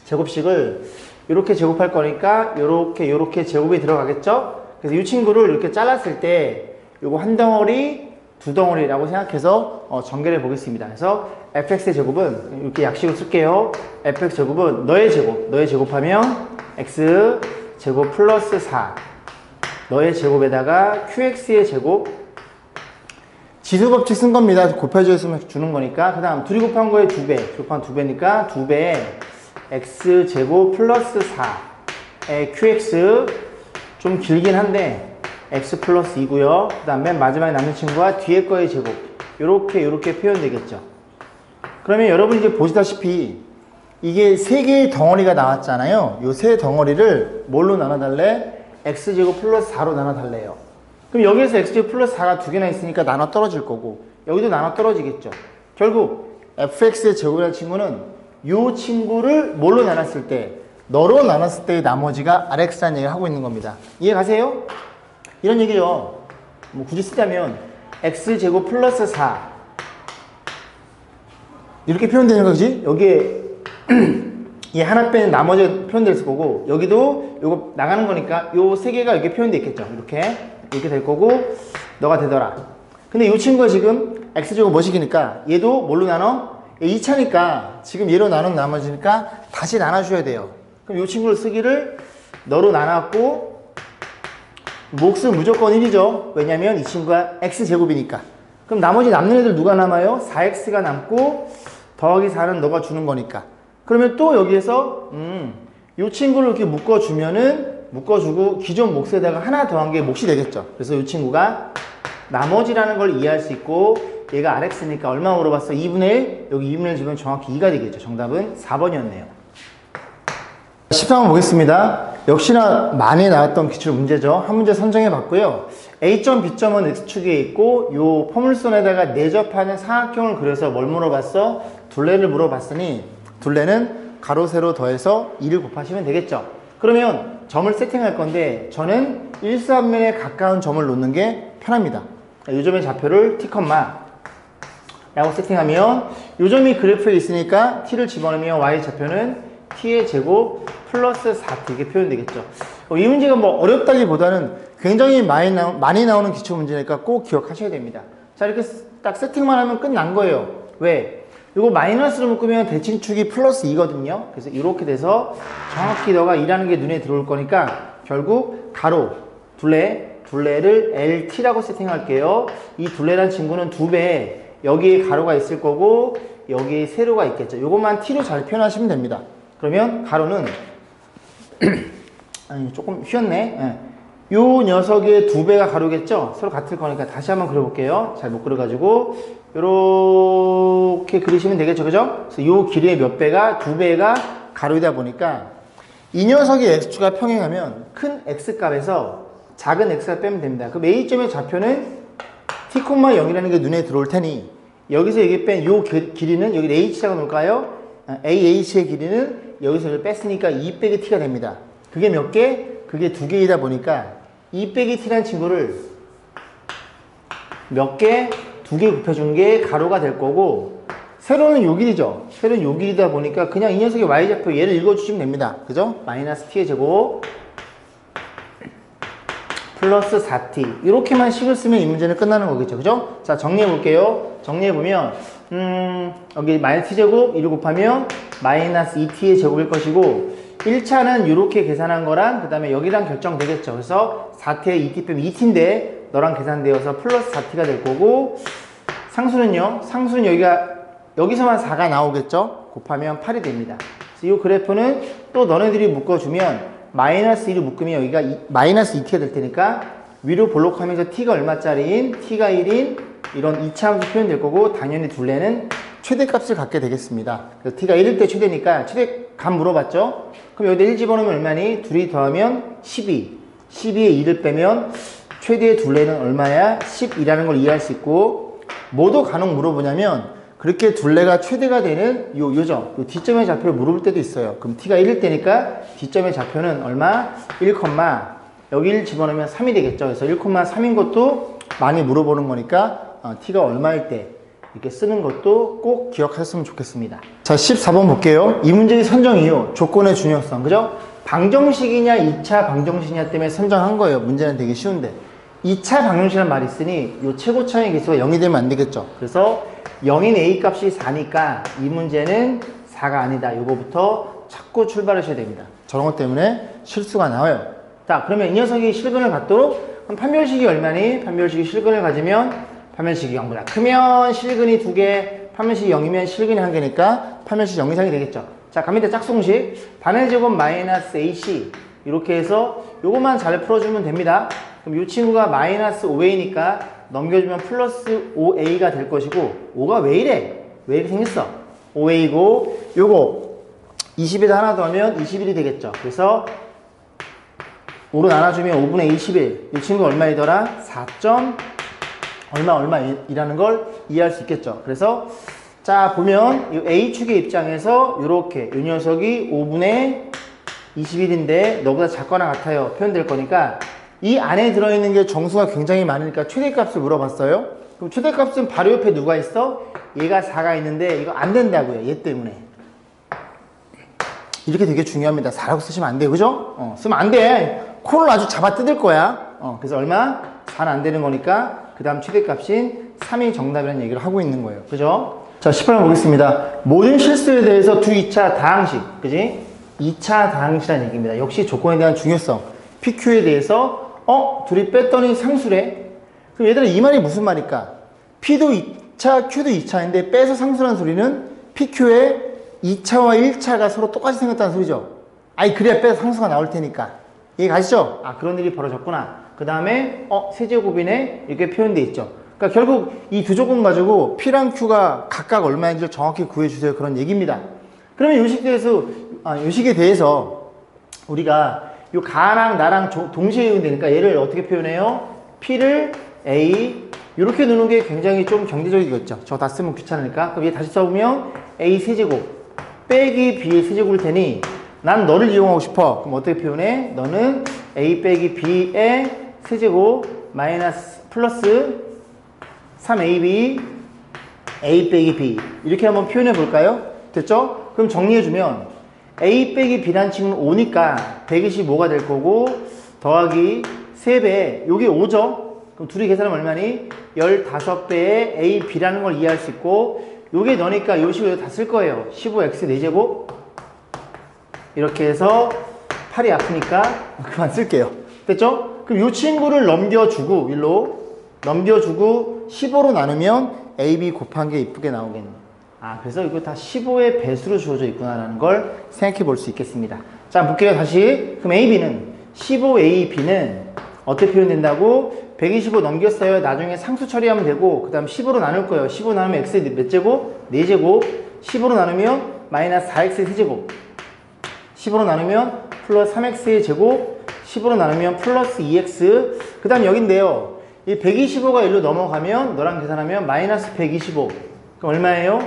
제곱식을 이렇게 제곱할 거니까 요렇게 제곱이 들어가겠죠? 그래서 이 친구를 이렇게 잘랐을 때 요거 한 덩어리 두 덩어리라고 생각해서 전개를 보겠습니다. 그래서 fx의 제곱은 이렇게 약식을 쓸게요. fx 제곱은 너의 제곱하면 x 제곱 플러스 4 너의 제곱에다가 qx의 제곱 지수법칙 쓴 겁니다. 곱해주면 주는 거니까. 그 다음 둘이 곱한 거에 2배 곱한 2배니까 2배에 x 제곱 플러스 4의 qx 좀 길긴 한데 x 플러스 2고요. 그 다음 맨 마지막에 남는 친구와 뒤에 거의 제곱 요렇게 표현되겠죠. 그러면 여러분 이제 보시다시피 이게 세 개의 덩어리가 나왔잖아요. 요 세 덩어리를 뭘로 나눠달래? x제곱 플러스 4로 나눠달래요. 그럼 여기에서 x제곱 플러스 4가 두 개나 있으니까 나눠 떨어질 거고 여기도 나눠 떨어지겠죠. 결국 fx의 제곱이라는 친구는 요 친구를 뭘로 나눴을 때 너로 나눴을 때의 나머지가 rx라는 얘기를 하고 있는 겁니다. 이해 가세요? 이런 얘기죠. 뭐 굳이 쓰자면 x제곱 플러스 4 이렇게 표현되는 거지. 여기에 이 하나 빼는 나머지 표현될 거고 여기도 요거 나가는 거니까 요 세 개가 여기 표현되어 있겠죠. 이렇게 될 거고 너가 되더라. 근데 이 친구가 지금 x제곱 뭐식이니까 얘도 뭘로 나눠? 2차니까 지금 얘로 나눈 나머지니까 다시 나눠줘야 돼요. 그럼 이 친구를 쓰기를 너로 나눴고 몫은 무조건 1이죠. 왜냐면 이 친구가 x제곱이니까. 그럼 나머지 남는 애들 누가 남아요? 4x가 남고 더하기 4는 너가 주는 거니까. 그러면 또 여기에서 이 친구를 이렇게 묶어주고 기존 몫에다가 하나 더한 게 몫이 되겠죠. 그래서 이 친구가 나머지라는 걸 이해할 수 있고 얘가 rx니까 얼마 물어봤어? 2분의 1? 여기 2분의 1 주면 정확히 2가 되겠죠. 정답은 4번이었네요. 13번 보겠습니다. 역시나 많이 나왔던 기출 문제죠. 한 문제 선정해 봤고요. A점, B점은 X축에 있고 요 포물선에다가 내접하는 삼각형을 그려서 뭘 물어봤어? 둘레를 물어봤으니 둘레는 가로, 세로 더해서 2를 곱하시면 되겠죠. 그러면 점을 세팅할 건데 저는 1사면에 가까운 점을 놓는 게 편합니다. 이 점의 좌표를 T, 라고 세팅하면 이 점이 그래프에 있으니까 T를 집어넣으면 Y 좌표는 T의 제곱 플러스 4T 이렇게 표현되겠죠. 이 문제가 뭐 어렵다기보다는 굉장히 많이 나오는 기출 문제니까 꼭 기억하셔야 됩니다. 자, 이렇게 딱 세팅만 하면 끝난 거예요. 왜? 이거 마이너스로 묶으면 대칭축이 플러스 2거든요. 그래서 이렇게 돼서 정확히 너가 2라는 게 눈에 들어올 거니까 결국 가로, 둘레를 LT라고 세팅할게요. 이 둘레란 친구는 2배, 여기에 가로가 있을 거고 여기에 세로가 있겠죠. 이것만 T로 잘 표현하시면 됩니다. 그러면 가로는 아니, 조금 휘었네. 예. 요 녀석의 2배가 가로겠죠? 서로 같을 거니까 다시 한번 그려볼게요. 잘 못 그려가지고 요렇게 그리시면 되겠죠, 그죠? 그래서 요 길이의 몇 배가 2배가 가로이다 보니까 이 녀석의 x축과 평행하면 큰 x값에서 작은 x값 빼면 됩니다. 그럼 A점의 좌표는 t, 0이라는 게 눈에 들어올 테니 여기서 여기 뺀 요 길이는 여기 h자가 놓을까요? AH의 길이는 여기서 여기 뺐으니까 2 빼기 t가 됩니다. 그게 몇 개? 그게 2개이다 보니까 2 빼기 t라는 친구를 몇 개? 2개 곱해준 게 가로가 될 거고 세로는 요 길이죠. 세로는 요 길이다 보니까 그냥 이 녀석의 y좌표 얘를 읽어주시면 됩니다. 그죠? 마이너스 t의 제곱 플러스 4t 이렇게만 식을 쓰면 이 문제는 끝나는 거겠죠. 그죠? 자, 정리해 볼게요. 정리해 보면 여기 마이너스 t제곱 1을 곱하면 마이너스 2t의 제곱일 것이고 1차는 이렇게 계산한 거랑 그 다음에 여기랑 결정되겠죠. 그래서 4t에 2t 빼면 2t인데 너랑 계산되어서 플러스 4t가 될 거고 상수는요. 상수는 여기서만 4가 나오겠죠. 곱하면 8이 됩니다. 그래서 이 그래프는 또 너네들이 묶어주면 마이너스 2를 묶으면 여기가 마이너스 2t가 될 테니까 위로 볼록하면서 t가 얼마짜리인 t가 1인 이런 2차 함수 표현될 거고 당연히 둘레는 최대값을 갖게 되겠습니다. 그래서 t가 1일 때 최대니까 최대값 물어봤죠? 그럼 여기다 1 집어넣으면 얼마니? 둘이 더하면 12. 12에 2를 빼면 최대의 둘레는 얼마야? 10이라는 걸 이해할 수 있고 뭐도 간혹 물어보냐면 그렇게 둘레가 최대가 되는 요점, 요 D점의 좌표를 물어볼 때도 있어요. 그럼 t가 1일 때니까 D점의 좌표는 얼마? 1, 여기 1 집어넣으면 3이 되겠죠. 그래서 1,3인 것도 많이 물어보는 거니까 t가 얼마일 때 이렇게 쓰는 것도 꼭 기억하셨으면 좋겠습니다. 자, 14번 볼게요. 이 문제의 선정 이유, 조건의 중요성, 그죠? 방정식이냐 2차 방정식이냐 때문에 선정한 거예요. 문제는 되게 쉬운데 2차 방정식이라는 말이 있으니 이 최고차의 개수가 0이 되면 안 되겠죠. 그래서 0인 A 값이 4니까 이 문제는 4가 아니다. 이거부터 찾고 출발하셔야 됩니다. 저런 것 때문에 실수가 나와요. 자, 그러면 이 녀석이 실근을 갖도록 그럼 판별식이 얼마니? 판별식이 실근을 가지면 판별식이 0보다 크면 실근이 2개, 판별식이 0이면 실근이 1개니까 판별식이 0 이상이 되겠죠. 자, 갑니다. 짝수공식. 반의 제곱 마이너스 AC 이렇게 해서 요것만 잘 풀어주면 됩니다. 그럼 이 친구가 마이너스 5a니까 넘겨주면 플러스 5a가 될 것이고 5가 왜 이래? 왜 이렇게 생겼어? 5a고 요거 20에다 하나 더 하면 21이 되겠죠. 그래서 5로 나눠주면 5분의 21. 이 친구 얼마이더라? 4. 얼마이라는 걸 이해할 수 있겠죠. 그래서 자 보면 이 A축의 입장에서 이렇게 이 녀석이 5분의 21인데 너보다 작거나 같아요. 표현될 거니까 이 안에 들어있는 게 정수가 굉장히 많으니까 최대값을 물어봤어요. 그럼 최대값은 바로 옆에 누가 있어? 얘가 4가 있는데 이거 안 된다고요. 얘 때문에. 이렇게 되게 중요합니다. 4라고 쓰시면 안 돼요. 그죠? 쓰면 안 돼. 코를 아주 잡아 뜯을 거야. 그래서 얼마? 4는 안 되는 거니까 그 다음 최대값인 3이 정답이라는 얘기를 하고 있는 거예요. 그죠? 자, 10번 보겠습니다. 모든 실수에 대해서 두 2차 다항식. 그지? 2차 다항식이라는 얘기입니다. 역시 조건에 대한 중요성. PQ에 대해서 둘이 뺐더니 상수래. 그럼 얘들아 이 말이 무슨 말일까? P도 2차, Q도 2차인데 빼서 상수라는 소리는 PQ에 2차와 1차가 서로 똑같이 생겼다는 소리죠. 아니 그래야 빼서 상수가 나올 테니까. 이해 가시죠? 아 그런 일이 벌어졌구나. 그 다음에 세제곱이네 이렇게 표현돼 있죠. 그러니까 결국 이 두 조건 가지고 P랑 Q가 각각 얼마인지를 정확히 구해주세요. 그런 얘기입니다. 그러면 요식에 대해서 우리가 요 가랑 나랑 동시에 외운다니까 얘를 어떻게 표현해요? P를 A 이렇게 넣는 게 굉장히 좀 경제적이겠죠. 저거 다 쓰면 귀찮으니까. 그럼 얘 다시 써보면 A 세제곱 빼기 B의 세제곱일 테니 난 너를 이용하고 싶어. 그럼 어떻게 표현해? 너는 A 빼기 B의 세제곱 마이너스 플러스 3AB A 빼기 B 이렇게 한번 표현해 볼까요? 됐죠? 그럼 정리해주면 A 빼기 B란 친구는 5니까 125가 될 거고 더하기 3배 요게 5죠? 그럼 둘이 계산하면 얼마니? 15배의 A, B라는 걸 이해할 수 있고 요게 너니까 요 식으로 다 쓸 거예요. 15x 4제곱 이렇게 해서 팔이 아프니까 그만 쓸게요. 됐죠? 그럼 요 친구를 넘겨주고 일로 넘겨주고 15로 나누면 AB 곱한 게 이쁘게 나오겠네. 아 그래서 이거 다 15의 배수로 주어져 있구나라는 걸 생각해 볼 수 있겠습니다. 자 볼게요 다시. 그럼 AB는 15AB는 어떻게 표현된다고? 125 넘겼어요. 나중에 상수 처리하면 되고 그 다음 15로 나눌 거예요. 15 나누면 x의 몇 제곱? 4제곱 15로 나누면 마이너스 4x의 세제곱 15로 나누면 플러스 3x의 제곱 15로 나누면 플러스 2x 그 다음 여긴데요. 이 125가 일로 넘어가면 너랑 계산하면 마이너스 125 그럼 얼마예요?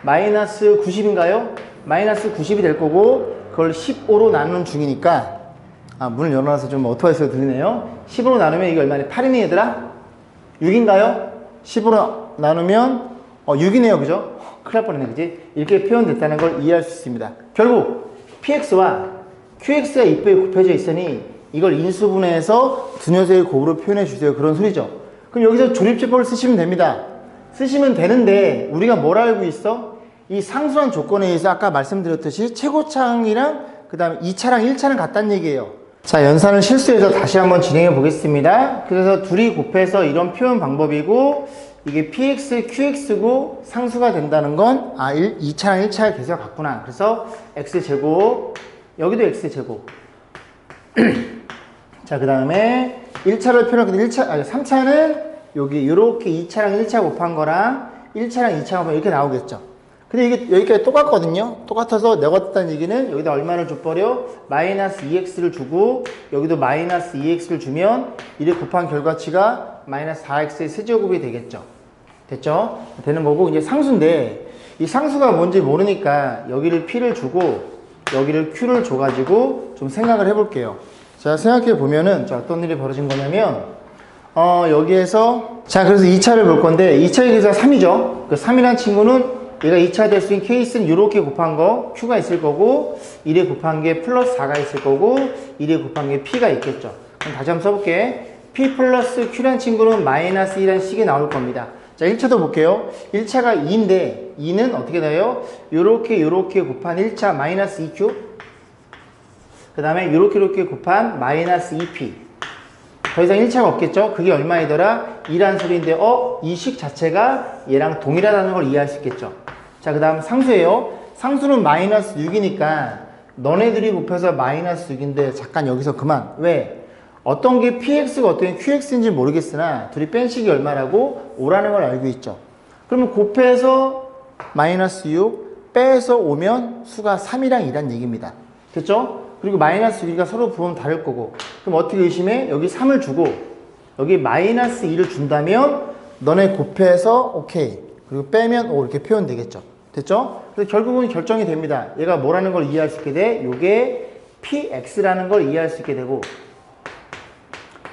마이너스 90인가요? 마이너스 90이 될 거고 그걸 15로 나누는 중이니까 문을 열어놔서 좀 오토바이 소리 들리네요. 15로 나누면 이게 얼마냐? 8이네 얘들아? 6인가요? 15로 나누면 6이네요 그죠? 큰일 날 뻔했네 그지? 이렇게 표현됐다는 걸 이해할 수 있습니다. 결국 PX와 QX가 이쁘게 곱해져 있으니 이걸 인수분해해서 두 녀석의 곱으로 표현해 주세요. 그런 소리죠. 그럼 여기서 조립제법을 쓰시면 됩니다. 쓰시면 되는데 우리가 뭘 알고 있어? 이 상수란 조건에 의해서 아까 말씀드렸듯이 최고차항이랑 그 다음에 2차랑 1차는 같다는 얘기예요. 자 연산을 실수해서 다시 한번 진행해 보겠습니다. 그래서 둘이 곱해서 이런 표현 방법이고 이게 PX, QX고 상수가 된다는 건 2차랑 1차의 개수가 같구나. 그래서 X제곱 여기도 X제곱 자 그 다음에 1차를 표현할 건데 3차는 여기 이렇게 2차랑 1차 곱한 거랑 1차랑 2차 곱한 이렇게 나오겠죠. 근데 이게 여기까지 똑같거든요. 똑같아서 내가 뜻다는 얘기는 여기다 얼마를 줘버려? 마이너스 2x를 주고 여기도 마이너스 2x를 주면 이래 곱한 결과치가 마이너스 4x의 세제곱이 되겠죠. 됐죠? 되는 거고 이제 상수인데 이 상수가 뭔지 모르니까 여기를 p를 주고 여기를 q를 줘가지고 좀 생각을 해볼게요. 자 생각해 보면은 자 어떤 일이 벌어진 거냐면 여기에서 자 그래서 2차를 볼 건데 2차의 개수가 3이죠. 그 3이라는 친구는 얘가 2차 될 수 있는 케이스는 이렇게 곱한 거 q가 있을 거고 1에 곱한 게 플러스 4가 있을 거고 1에 곱한 게 p가 있겠죠. 그럼 다시 한번 써볼게. P 플러스 Q라는 친구는 마이너스 2라는 식이 나올 겁니다. 자, 1차도 볼게요. 1차가 2인데 2는 어떻게 나요? 요렇게 곱한 1차 마이너스 2Q, 그 다음에 요렇게 곱한 마이너스 2P. 더 이상 1차가 없겠죠? 그게 얼마이더라? 2란 소리인데 이 식 자체가 얘랑 동일하다는 걸 이해할 수 있겠죠. 자, 그 다음 상수예요. 상수는 마이너스 6이니까 너네들이 곱해서 마이너스 6인데 잠깐 여기서 그만. 왜? 어떤 게 px가 어떤 게 qx인지 모르겠으나 둘이 뺀 식이 얼마라고? 5라는 걸 알고 있죠. 그러면 곱해서 마이너스 6 빼서 오면 수가 3이랑 2란 얘기입니다. 됐죠? 그리고 마이너스 6이 서로 부호는 다를 거고, 그럼 어떻게 의심해? 여기 3을 주고 여기 마이너스 2를 준다면 너네 곱해서 오케이, 그리고 빼면 O 이렇게 표현되겠죠. 됐죠? 그래서 결국은 결정이 됩니다. 얘가 뭐라는 걸 이해할 수 있게 돼? 요게 px라는 걸 이해할 수 있게 되고,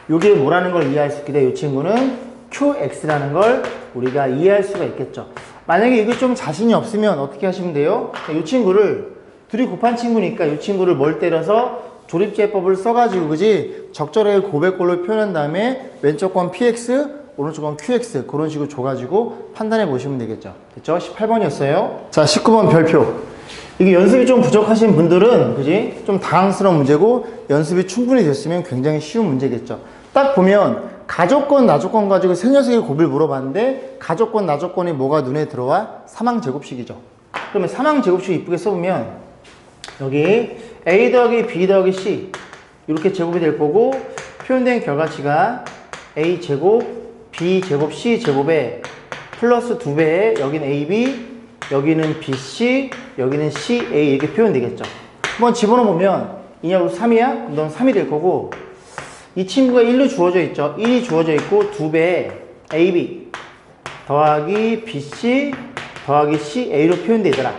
요게 뭐라는 걸 이해할 수 있게 돼? 이 친구는 qx라는 걸 우리가 이해할 수가 있겠죠. 만약에 이게 좀 자신이 없으면 어떻게 하시면 돼요? 이 친구를 둘이 곱한 친구니까 이 친구를 뭘 때려서 조립제법을 써가지고, 그지? 적절하게 고백꼴로 표현한 다음에 왼쪽 건 px, 오른쪽 건 qx 그런 식으로 줘가지고 판단해 보시면 되겠죠. 됐죠? 18번이었어요. 자, 19번 별표. 이게 연습이 좀 부족하신 분들은, 그지? 좀 당황스러운 문제고, 연습이 충분히 됐으면 굉장히 쉬운 문제겠죠. 딱 보면 가족권, 나족권 가지고 세 녀석의 곱을 물어봤는데, 가족권, 나족권이 뭐가 눈에 들어와? 사망제곱식이죠. 그러면 사망제곱식 이쁘게 써보면 여기 a 더하기 b 더하기 c 이렇게 제곱이 될 거고, 표현된 결과치가 a 제곱, b 제곱, c 제곱에 플러스 2배에 여기는 ab, 여기는 bc, 여기는 ca 이렇게 표현되겠죠. 한번 집어넣으면 이냐고 3이야? 넌 3이 될 거고, 이 친구가 1로 주어져 있죠. 1이 주어져 있고 2배에 ab 더하기 bc 더하기 ca로 표현되더라.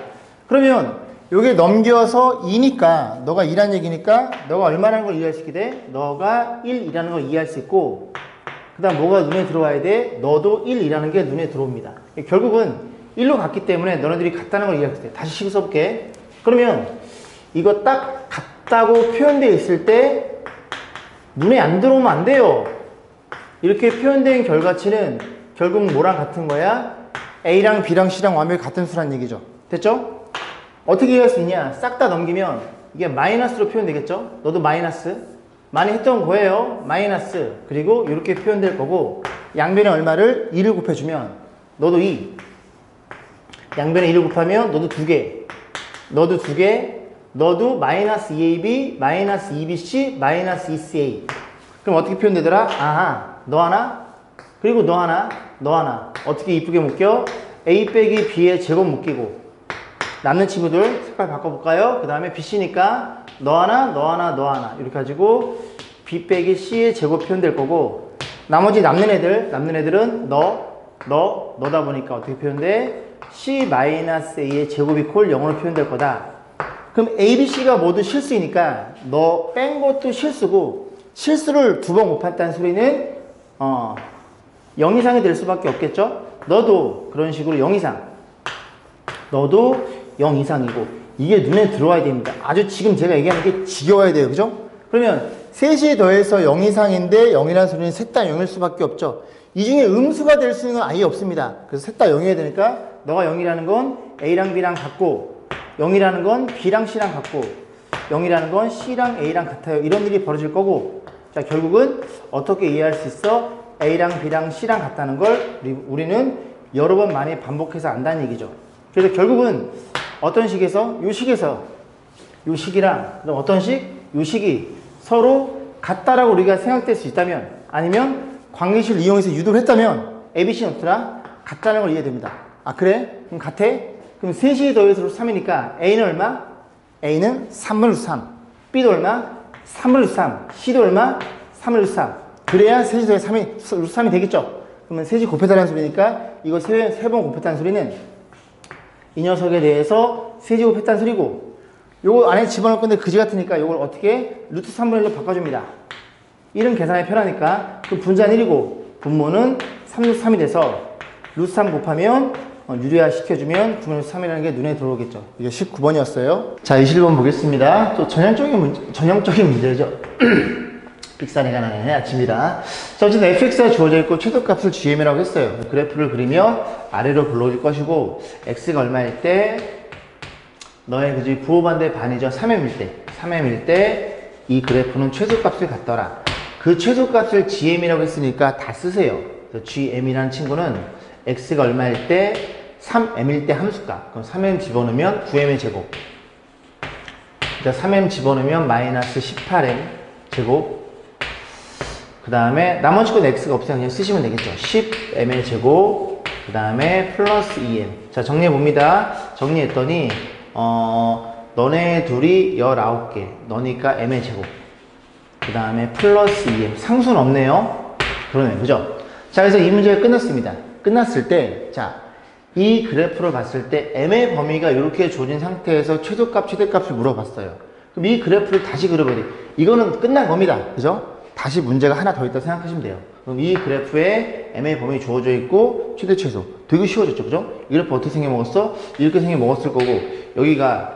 그러면 요게 넘겨서 2니까 너가 2란 얘기니까 너가 얼마라는 걸 이해할 수 있게 돼? 너가 1이라는 걸 이해할 수 있고, 그 다음 뭐가 눈에 들어와야 돼? 너도 1이라는 게 눈에 들어옵니다. 결국은 1로 갔기 때문에 너네들이 같다는 걸 이해할 수 있대. 다시 식 써볼게. 그러면 이거 딱 같다고 표현되어 있을 때 눈에 안 들어오면 안 돼요. 이렇게 표현된 결과치는 결국 뭐랑 같은 거야? A랑 B랑 C랑 완벽히 같은 수란 얘기죠. 됐죠? 어떻게 이해할 수 있냐? 싹 다 넘기면 이게 마이너스로 표현되겠죠? 너도 마이너스. 많이 했던 거예요. 마이너스. 그리고 이렇게 표현될 거고, 양변에 얼마를? 2를 곱해주면 너도 2. 양변에 1을 곱하면 너도 2개. 너도 2개. 너도 마이너스 2ab, 마이너스 2bc, 마이너스 2ca. 그럼 어떻게 표현되더라? 아하, 너 하나, 그리고 너 하나, 너 하나. 어떻게 이쁘게 묶여? a 빼기 b의 제곱 묶이고, 남는 친구들 색깔 바꿔볼까요? 그 다음에 bc니까 너 하나, 너 하나, 너 하나 이렇게 가지고 b 빼기 c의 제곱 표현될 거고, 나머지 남는 애들은 너다 보니까 어떻게 표현돼? c-a의 제곱이 콜 0으로 표현될 거다. 그럼 A, B, C가 모두 실수이니까 너 뺀 것도 실수고, 실수를 2번 곱했다는 소리는 0 이상이 될 수밖에 없겠죠? 너도 그런 식으로 0 이상, 너도 0 이상이고, 이게 눈에 들어와야 됩니다. 아주 지금 제가 얘기하는 게 지겨워야 돼요. 그죠? 그러면 셋이 더해서 0 이상인데 0이라는 소리는 셋 다 0일 수밖에 없죠. 이 중에 음수가 될 수 있는 건 아예 없습니다. 그래서 셋 다 0이어야 되니까 너가 0이라는 건 A랑 B랑 같고, 0이라는 건 B랑 C랑 같고, 0이라는 건 C랑 A랑 같아요. 이런 일이 벌어질 거고, 자, 결국은 어떻게 이해할 수 있어? A랑 B랑 C랑 같다는 걸 우리는 여러 번 많이 반복해서 안다는 얘기죠. 그래서 결국은 어떤 식에서? 요 식에서 요 식이랑 그다음 어떤 식? 요 식이 서로 같다라고 우리가 생각될 수 있다면, 아니면 관계식을 이용해서 유도를 했다면 ABC는 어떠라? 같다는 걸 이해됩니다. 아, 그래? 그럼 같아? 그럼 3시 더해서 3이니까 A는 얼마? A는 3분의 3. B도 얼마? 3분의 3. C도 얼마? 3분의 3. 그래야 3시 더해서 3이 되겠죠? 그러면 3시 곱해달라는 소리니까 이거 3번 곱했다는 소리는 이 녀석에 대해서 3시 곱했다는 소리고, 요거 안에 집어넣을 건데 그지 같으니까 요걸 어떻게? 루트 3분의 1로 바꿔줍니다. 1은 계산이 편하니까 그 분자는 1이고 분모는 3루트 3이 돼서 루트 3 곱하면 유리화 시켜주면 9분의 3이라는 게 눈에 들어오겠죠. 이게 19번이었어요. 자, 21번 보겠습니다. 또 전형적인 문제죠. 삑사리가 나네 아침이라. 자, 어쨌든 fx가 주어져 있고 최소값을 gm이라고 했어요. 그래프를 그리면 아래로 불러줄 것이고 x가 얼마일 때 너의 그지 부호반대 반이죠. 3m일 때 이 그래프는 최소값을 갖더라. 그 최소값을 gm이라고 했으니까 다 쓰세요. gm이라는 친구는 x가 얼마일 때 3m일 때 함수값. 그럼 3m 집어넣으면 9m의 제곱. 그러니까 3m 집어넣으면 마이너스 18m 제곱. 그 다음에 나머지 건 x가 없으면 그냥 쓰시면 되겠죠. 10m의 제곱. 그 다음에 플러스 2m. 자, 정리해봅니다. 정리했더니 너네 둘이 19개. 너니까 m의 제곱. 그 다음에 플러스 2m. 상수는 없네요. 그러네. 그죠? 자, 그래서 이 문제가 끝났습니다. 끝났을 때, 자, 이 그래프를 봤을 때 m의 범위가 이렇게 주어진 상태에서 최소값, 최대값을 물어봤어요. 그럼 이 그래프를 다시 그려봐야 돼요. 이거는 끝난 겁니다. 그죠? 다시 문제가 하나 더 있다 생각하시면 돼요. 그럼 이 그래프에 m의 범위 주어져 있고 최대, 최소. 되게 쉬워졌죠. 그죠? 이 그래프 어떻게 생겨먹었어? 이렇게 생겨먹었을 거고 여기가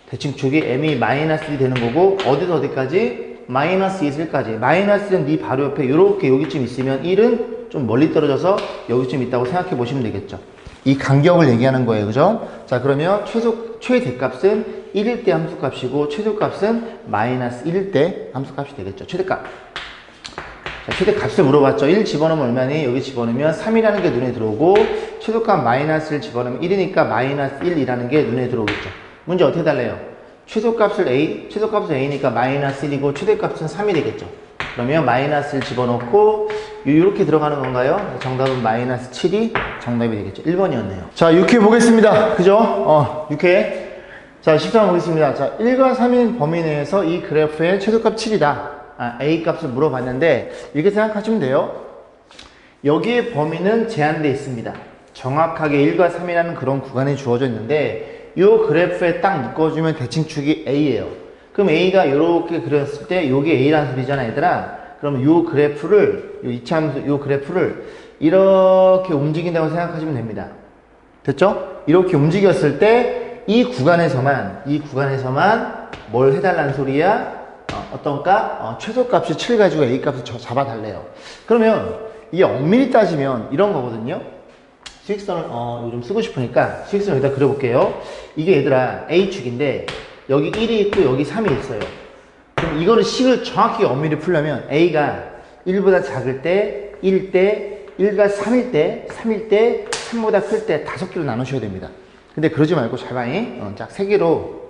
대칭축이 m이 마이너스 1이 되는 거고 어디서 어디까지? 마이너스 2에서 1까지. 마이너스 1은 네 바로 옆에 이렇게 여기쯤 있으면 1은 좀 멀리 떨어져서 여기쯤 있다고 생각해 보시면 되겠죠. 이 간격을 얘기하는 거예요. 그죠? 자, 그러면 최대값은 1일 때 함수값이고 최소값은 마이너스 1일 때 함수값이 되겠죠. 최대값. 자, 최대값을 물어봤죠. 1 집어넣으면 얼마니? 여기 집어넣으면 3이라는 게 눈에 들어오고 최소값 마이너스를 집어넣으면 1이니까 마이너스 1이라는 게 눈에 들어오겠죠. 문제 어떻게 달래요? 최소값을 A니까 마이너스 1이고 최대값은 3이 되겠죠. 그러면 마이너스를 집어넣고 이렇게 들어가는 건가요? 정답은 마이너스 7이 정답이 되겠죠. 1번이었네요. 자, 6회 보겠습니다. 그죠? 6회. 자, 13번 보겠습니다. 자, 1과 3인 범위 내에서 이 그래프의 최소값 7이다. A 값을 물어봤는데 이렇게 생각하시면 돼요. 여기에 범위는 제한되어 있습니다. 정확하게 1과 3이라는 그런 구간이 주어져 있는데 이 그래프에 딱 묶어주면 대칭축이 A예요. 그럼 A가 이렇게 그렸을 때 이게 A라는 소리잖아, 얘들아. 그럼 이 그래프를, 이 그래프를 이렇게 움직인다고 생각하시면 됩니다. 됐죠? 이렇게 움직였을 때 이 구간에서만 뭘 해달라는 소리야? 어떤 값? 최소값이 7 가지고 A값을 잡아달래요. 그러면 이게 엄밀히 따지면 이런 거거든요. 수익선을 요즘 쓰고 싶으니까 수익선 여기다 그려볼게요. 이게 얘들아 A축인데 여기 1이 있고 여기 3이 있어요. 그럼 이거를 식을 정확히 엄밀히 풀려면 A가 1보다 작을 때, 1일 때, 1과 3일 때, 3일 때, 3보다 클 때 5개로 나누셔야 됩니다. 근데 그러지 말고 잘 봐잉. 딱 3개로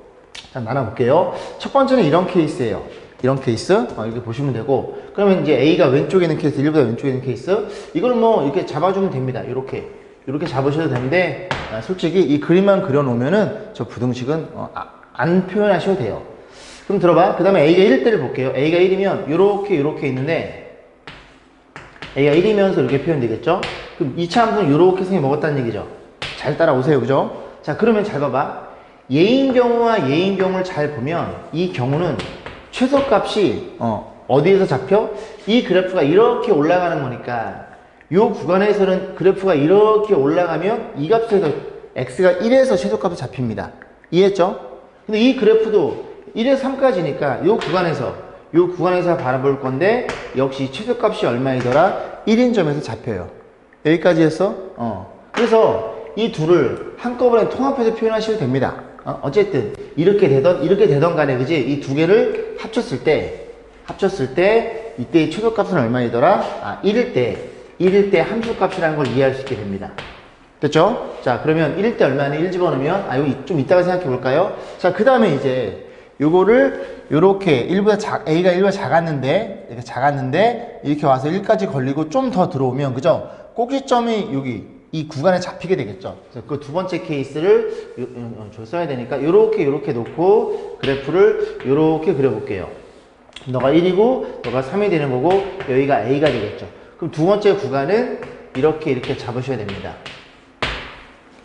나눠볼게요. 첫 번째는 이런 케이스예요. 이런 케이스 이렇게 보시면 되고 그러면 이제 A가 왼쪽에 있는 케이스, 1보다 왼쪽에 있는 케이스 이걸 뭐 이렇게 잡아주면 됩니다. 이렇게 잡으셔도 되는데 솔직히 이 그림만 그려놓으면은 저 부등식은 안 표현하셔도 돼요. 그럼 들어봐. 그 다음에 A가 1일 때를 볼게요. A가 1이면 요렇게 있는데 A가 1이면서 이렇게 표현되겠죠? 그럼 2차 함수는 요렇게 생겨 먹었다는 얘기죠. 잘 따라오세요. 그죠? 자, 그러면 잘 봐봐. 예인 경우와 예인 경우를 잘 보면 이 경우는 최소값이 어디에서 잡혀? 이 그래프가 이렇게 올라가는 거니까 이 구간에서는 그래프가 이렇게 올라가면 이 값에서 x가 1에서 최소값이 잡힙니다. 이해했죠? 근데 이 그래프도 1에서 3까지니까 이 구간에서 바라볼 건데 역시 최소값이 얼마이더라? 1인 점에서 잡혀요. 여기까지 했어? 그래서 이 둘을 한꺼번에 통합해서 표현하셔도 됩니다. 어쨌든 이렇게 되던 간에 그지? 이 두 개를 합쳤을 때 이때의 최소값은 얼마이더라? 1일 때 함수값이라는 걸 이해할 수 있게 됩니다. 됐죠? 자, 그러면 1일 때 얼마니? 1 집어넣으면 여기 좀 이따가 생각해 볼까요? 자, 그 다음에 이제 요거를 요렇게 A가 1보다 작았는데 이렇게 와서 1까지 걸리고 좀 더 들어오면 그죠? 꼭지점이 여기 이 구간에 잡히게 되겠죠. 그래서 그 두 번째 케이스를 써야 되니까 요렇게 놓고 그래프를 요렇게 그려볼게요. 너가 1이고 너가 3이 되는 거고 여기가 A가 되겠죠. 그럼 두 번째 구간은 이렇게 잡으셔야 됩니다.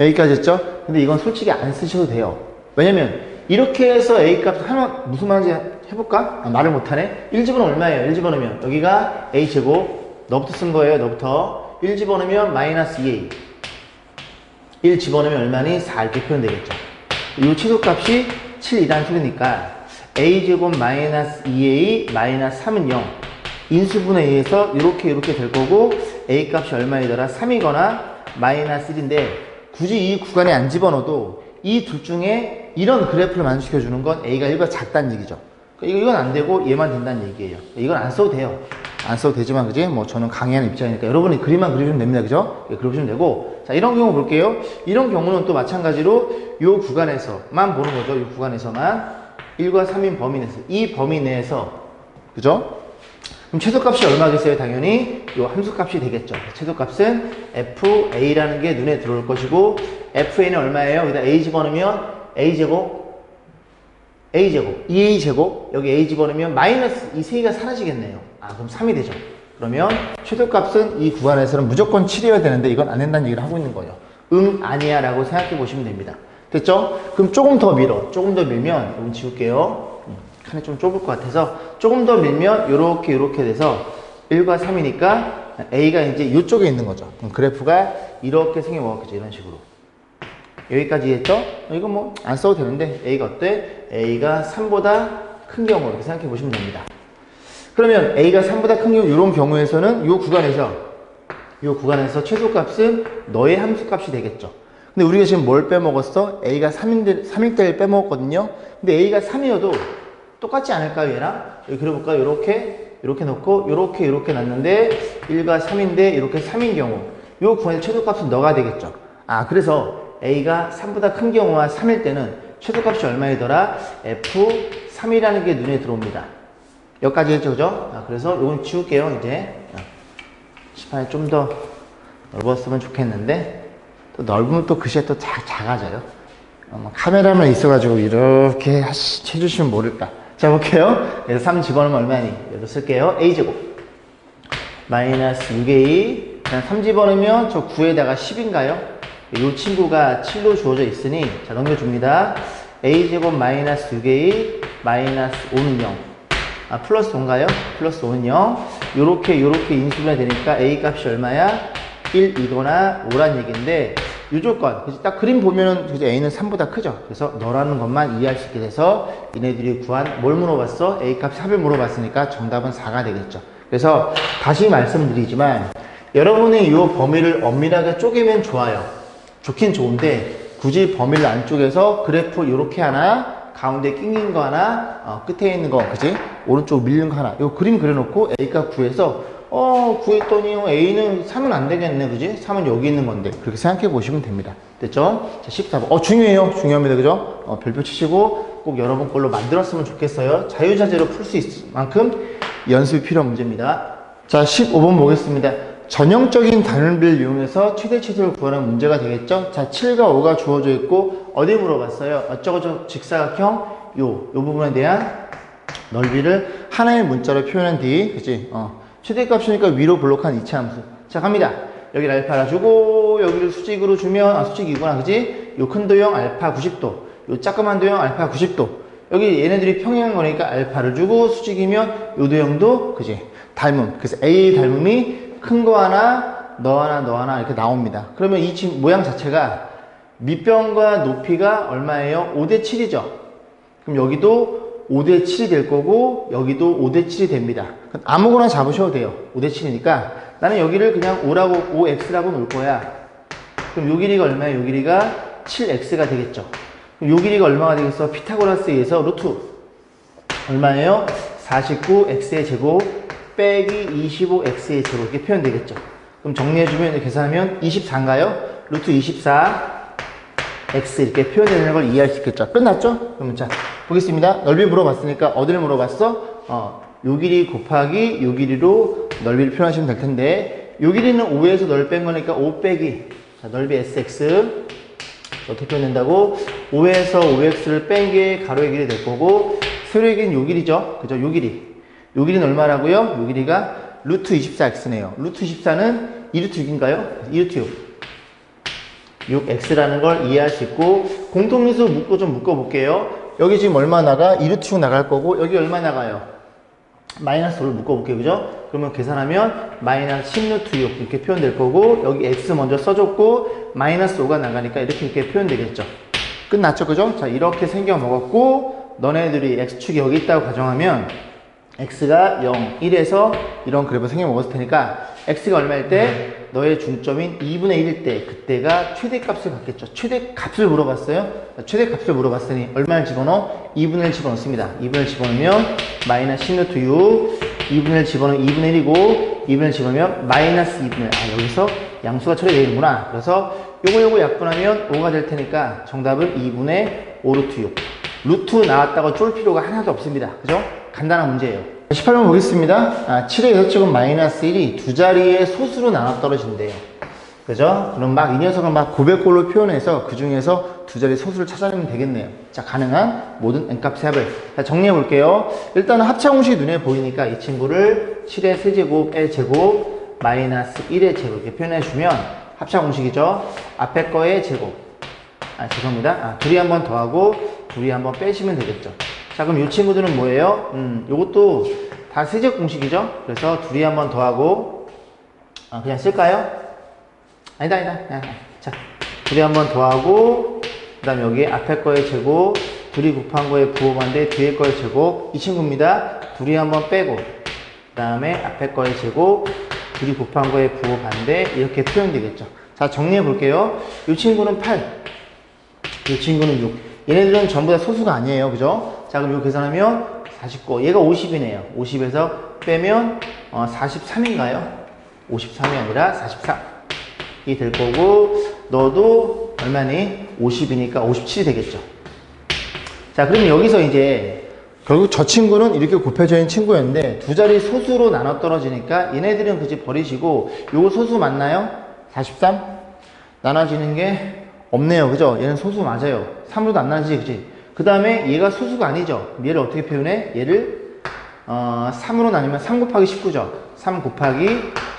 여기까지 했죠? 근데 이건 솔직히 안 쓰셔도 돼요. 왜냐면 이렇게 해서 A값 무슨 말인지 해볼까? 말을 못하네. 1 집어넣으면 얼마예요? 1 집어넣으면 여기가 A제곱 너부터 쓴 거예요. 너부터 1 집어넣으면 마이너스 2A 1 집어넣으면 얼마니? 4 이렇게 표현되겠죠. 이 최소값이 7이라는 소리니까 A제곱 마이너스 2A 마이너스 3은 0 인수분해 A에서 이렇게 될 거고 A 값이 얼마이더라? 3이거나 마이너스 1인데 굳이 이 구간에 안 집어넣어도 이 둘 중에 이런 그래프를 만족시켜 주는 건 A가 1보다 작다는 얘기죠. 이건 안 되고 얘만 된다는 얘기예요. 이건 안 써도 돼요. 안 써도 되지만 그지? 뭐 저는 강의하는 입장이니까 여러분이 그림만 그리시면 됩니다. 그죠? 예, 그려보시면 되고. 자, 이런 경우 볼게요. 이런 경우는 또 마찬가지로 요 구간에서만 보는 거죠. 요 구간에서만 1과 3인 범위 내에서 이 범위 내에서 그죠? 그럼 최소값이 얼마겠어요? 당연히 요 함수값이 되겠죠. 최소값은 FA라는 게 눈에 들어올 것이고 FA는 얼마예요? 여기다 A 집어넣으면 A제곱 2A제곱 여기 A 집어넣으면 마이너스 이 세 개가 사라지겠네요. 아 그럼 3이 되죠. 그러면 최소값은 이 구간에서는 무조건 7이어야 되는데 이건 안 된다는 얘기를 하고 있는 거예요. 응 아니야 라고 생각해 보시면 됩니다. 됐죠? 그럼 조금 더 밀면 이건 지울게요. 칸이 좀 좁을 것 같아서 조금 더 밀면 요렇게 돼서 1과 3이니까 A가 이제 이쪽에 있는 거죠. 그럼 그래프가 이렇게 생겨먹었겠죠. 이런 식으로. 여기까지 했죠? 이거 뭐 안 써도 되는데 A가 어때? A가 3보다 큰 경우 이렇게 생각해 보시면 됩니다. 그러면 A가 3보다 큰 경우 이런 경우에서는 요 구간에서 최소값은 너의 함수값이 되겠죠. 근데 우리가 지금 뭘 빼먹었어? A가 3일 때를 빼먹었거든요. 근데 A가 3이어도 똑같지 않을까요, 얘랑? 여기 그려볼까요? 요렇게 놓고 요렇게 놨는데 1과 3인데 이렇게 3인 경우 요 구간의 최소값은 너가 되겠죠. 아 그래서 A가 3보다 큰 경우와 3일 때는 최소값이 얼마이더라? F3이라는 게 눈에 들어옵니다. 여기까지 했죠, 그죠? 아, 그래서 요건 지울게요, 이제. 시판이 좀 더 넓었으면 좋겠는데, 또 넓으면 또 글씨가 또 작아져요. 카메라만 있어가지고 이렇게 해주시면 모를까. 자, 볼게요. 그래서 3 집어넣으면 얼마니? 여기도 쓸게요. A제곱. 마이너스 6A. 그냥 3 집어넣으면 저 9에다가 10인가요? 이 친구가 7로 주어져 있으니 자 넘겨줍니다. A제곱 마이너스 6A 마이너스 5는 0. 아 플러스 5인가요? 플러스 5는 0. 요렇게 인수분해 되니까 A 값이 얼마야? 1이거나 5란 얘기인데 요 조건 그치? 딱 그림 보면은 그치? A는 3보다 크죠. 그래서 너라는 것만 이해할 수 있게 돼서 얘네들이 구한 뭘 물어봤어? A 값 4을 물어봤으니까 정답은 4가 되겠죠. 그래서 다시 말씀드리지만 여러분이 이 범위를 엄밀하게 쪼개면 좋아요. 좋긴 좋은데 굳이 범위를 안 쪼개서 그래프 이렇게 하나 가운데 낑긴 거 하나 끝에 있는 거 그지 오른쪽 밀린 거 하나 요 그림 그려놓고 A값 구해서 구했더니 A는 3은 안 되겠네 그지 3은 여기 있는 건데 그렇게 생각해 보시면 됩니다. 됐죠? 자 14번 중요합니다 그죠? 별표 치시고 꼭 여러분 걸로 만들었으면 좋겠어요. 자유자재로 풀 수 있을 만큼 연습이 필요한 문제입니다. 자 15번 보겠습니다. 전형적인 단위비를 이용해서 최대치수를 구하는 문제가 되겠죠? 자, 7과 5가 주어져 있고, 어디 물어봤어요? 어쩌고저쩌고 직사각형, 요 부분에 대한 넓이를 하나의 문자로 표현한 뒤, 그치? 최대값이니까 위로 블록한 이차함수. 자, 갑니다. 여기를 알파라 주고, 여기를 수직으로 주면, 수직이구나, 그치? 요 큰 도형 알파 90도, 요 작그만 도형 알파 90도. 여기 얘네들이 평행한 거니까 알파를 주고, 수직이면 요 도형도, 그치? 닮음. 그래서 A 닮음이 큰 거 하나, 너 하나 이렇게 나옵니다. 그러면 이 모양 자체가 밑변과 높이가 얼마예요? 5대 7이죠. 그럼 여기도 5대 7이 될 거고 여기도 5대 7이 됩니다. 아무거나 잡으셔도 돼요. 5대 7이니까 나는 여기를 그냥 5x라고 놓을 거야. 그럼 요 길이가 얼마예요? 요 길이가 7x가 되겠죠. 그럼 요 길이가 얼마가 되겠어? 피타고라스에 의해서 루트 얼마예요? 49x의 제곱 빼기 25x의 제곱 이렇게 표현되겠죠. 그럼 정리해주면 계산하면 24인가요? 루트 24 x 이렇게 표현되는 걸 이해할 수 있겠죠. 끝났죠? 그러면 자 보겠습니다. 넓이 물어봤으니까 어디를 물어봤어? 요 길이 곱하기 요 길이로 넓이를 표현하시면 될 텐데 요 길이는 5에서 넓이 뺀 거니까 5 빼기 자 넓이 sx 어떻게 표현된다고? 5에서 5x를 뺀 게 가로의 길이 될 거고 세로의 길이는 요 길이죠. 그죠? 요 길이. 요 길이는 얼마라고요? 요 길이가 루트 24x네요. 루트 24는 2루트 6인가요? 2루트 6. 6x라는 걸 이해할 수 있고 공통인수 좀 묶어볼게요. 여기 지금 얼마 나가? 2루트 6 나갈 거고 여기 얼마 나가요? 마이너스 5를 묶어볼게요. 그죠? 그러면 계산하면 마이너스 10루트 6 이렇게 표현될 거고 여기 x 먼저 써줬고 마이너스 5가 나가니까 이렇게 표현되겠죠. 끝났죠? 그죠? 자 이렇게 생겨 먹었고 너네들이 x축이 여기 있다고 가정하면 x가 0, 1에서 이런 그래프 생겨 먹었을 테니까 x가 얼마일 때 너의 중점인 2분의 1일 때 그때가 최대값을 갖겠죠. 최대값을 물어봤어요. 최대값을 물어봤으니 얼마를 집어넣어? 2분의 1 집어넣습니다. 2분의 1 집어넣으면 마이너스 10루트 6, 2분의 1 집어넣으면 2분의 1이고 2분의 1 집어넣으면 마이너스 2분의 1. 여기서 양수가 처리되는구나. 그래서 요거 약분하면 5가 될 테니까 정답은 2분의 5루트 6. 루트 나왔다고 쫄 필요가 하나도 없습니다. 그죠? 간단한 문제예요. 18번 보겠습니다. 7의 6제곱 마이너스 1이 두 자리의 소수로 나눠 떨어진대요. 그죠? 그럼 막 이 녀석을 막 고백골로 표현해서 그 중에서 두 자리 소수를 찾아내면 되겠네요. 자, 가능한 모든 n값의 합을. 자, 정리해 볼게요. 일단은 합차 공식이 눈에 보이니까 이 친구를 7의 세제곱, 제곱, 마이너스 1의 제곱 이렇게 표현해 주면 합차 공식이죠. 앞에 거의 제곱. 죄송합니다. 둘이 한번 더하고 둘이 한번 빼시면 되겠죠. 자, 그럼 이 친구들은 뭐예요? 요것도 다 세제곱 공식이죠? 그래서 둘이 한번 더하고, 그냥 쓸까요? 아니다. 자, 둘이 한번 더하고, 그 다음 여기 앞에 거의 제곱, 둘이 곱한 거에 부호반대, 뒤에 거의 제곱, 이 친구입니다. 둘이 한번 빼고, 그 다음에 앞에 거의 제곱, 둘이 곱한 거에 부호반대, 이렇게 표현되겠죠. 자, 정리해 볼게요. 이 친구는 8, 이 친구는 6. 얘네들은 전부 다 소수가 아니에요. 그죠? 자, 그럼 이거 계산하면 49. 얘가 50이네요. 50에서 빼면 43인가요? 53이 아니라 44. 이 될 거고, 너도 얼마니? 50이니까 57이 되겠죠. 자, 그러면 여기서 이제 결국 저 친구는 이렇게 곱해져 있는 친구였는데 두 자리 소수로 나눠 떨어지니까 얘네들은 그지 버리시고 요거 소수 맞나요? 43? 나눠지는 게 없네요. 그죠? 얘는 소수 맞아요. 3으로도 안 나눠지지, 그지? 그 다음에 얘가 소수가 아니죠. 얘를 어떻게 표현해? 얘를 3으로 나누면 3 곱하기 19죠. 3 곱하기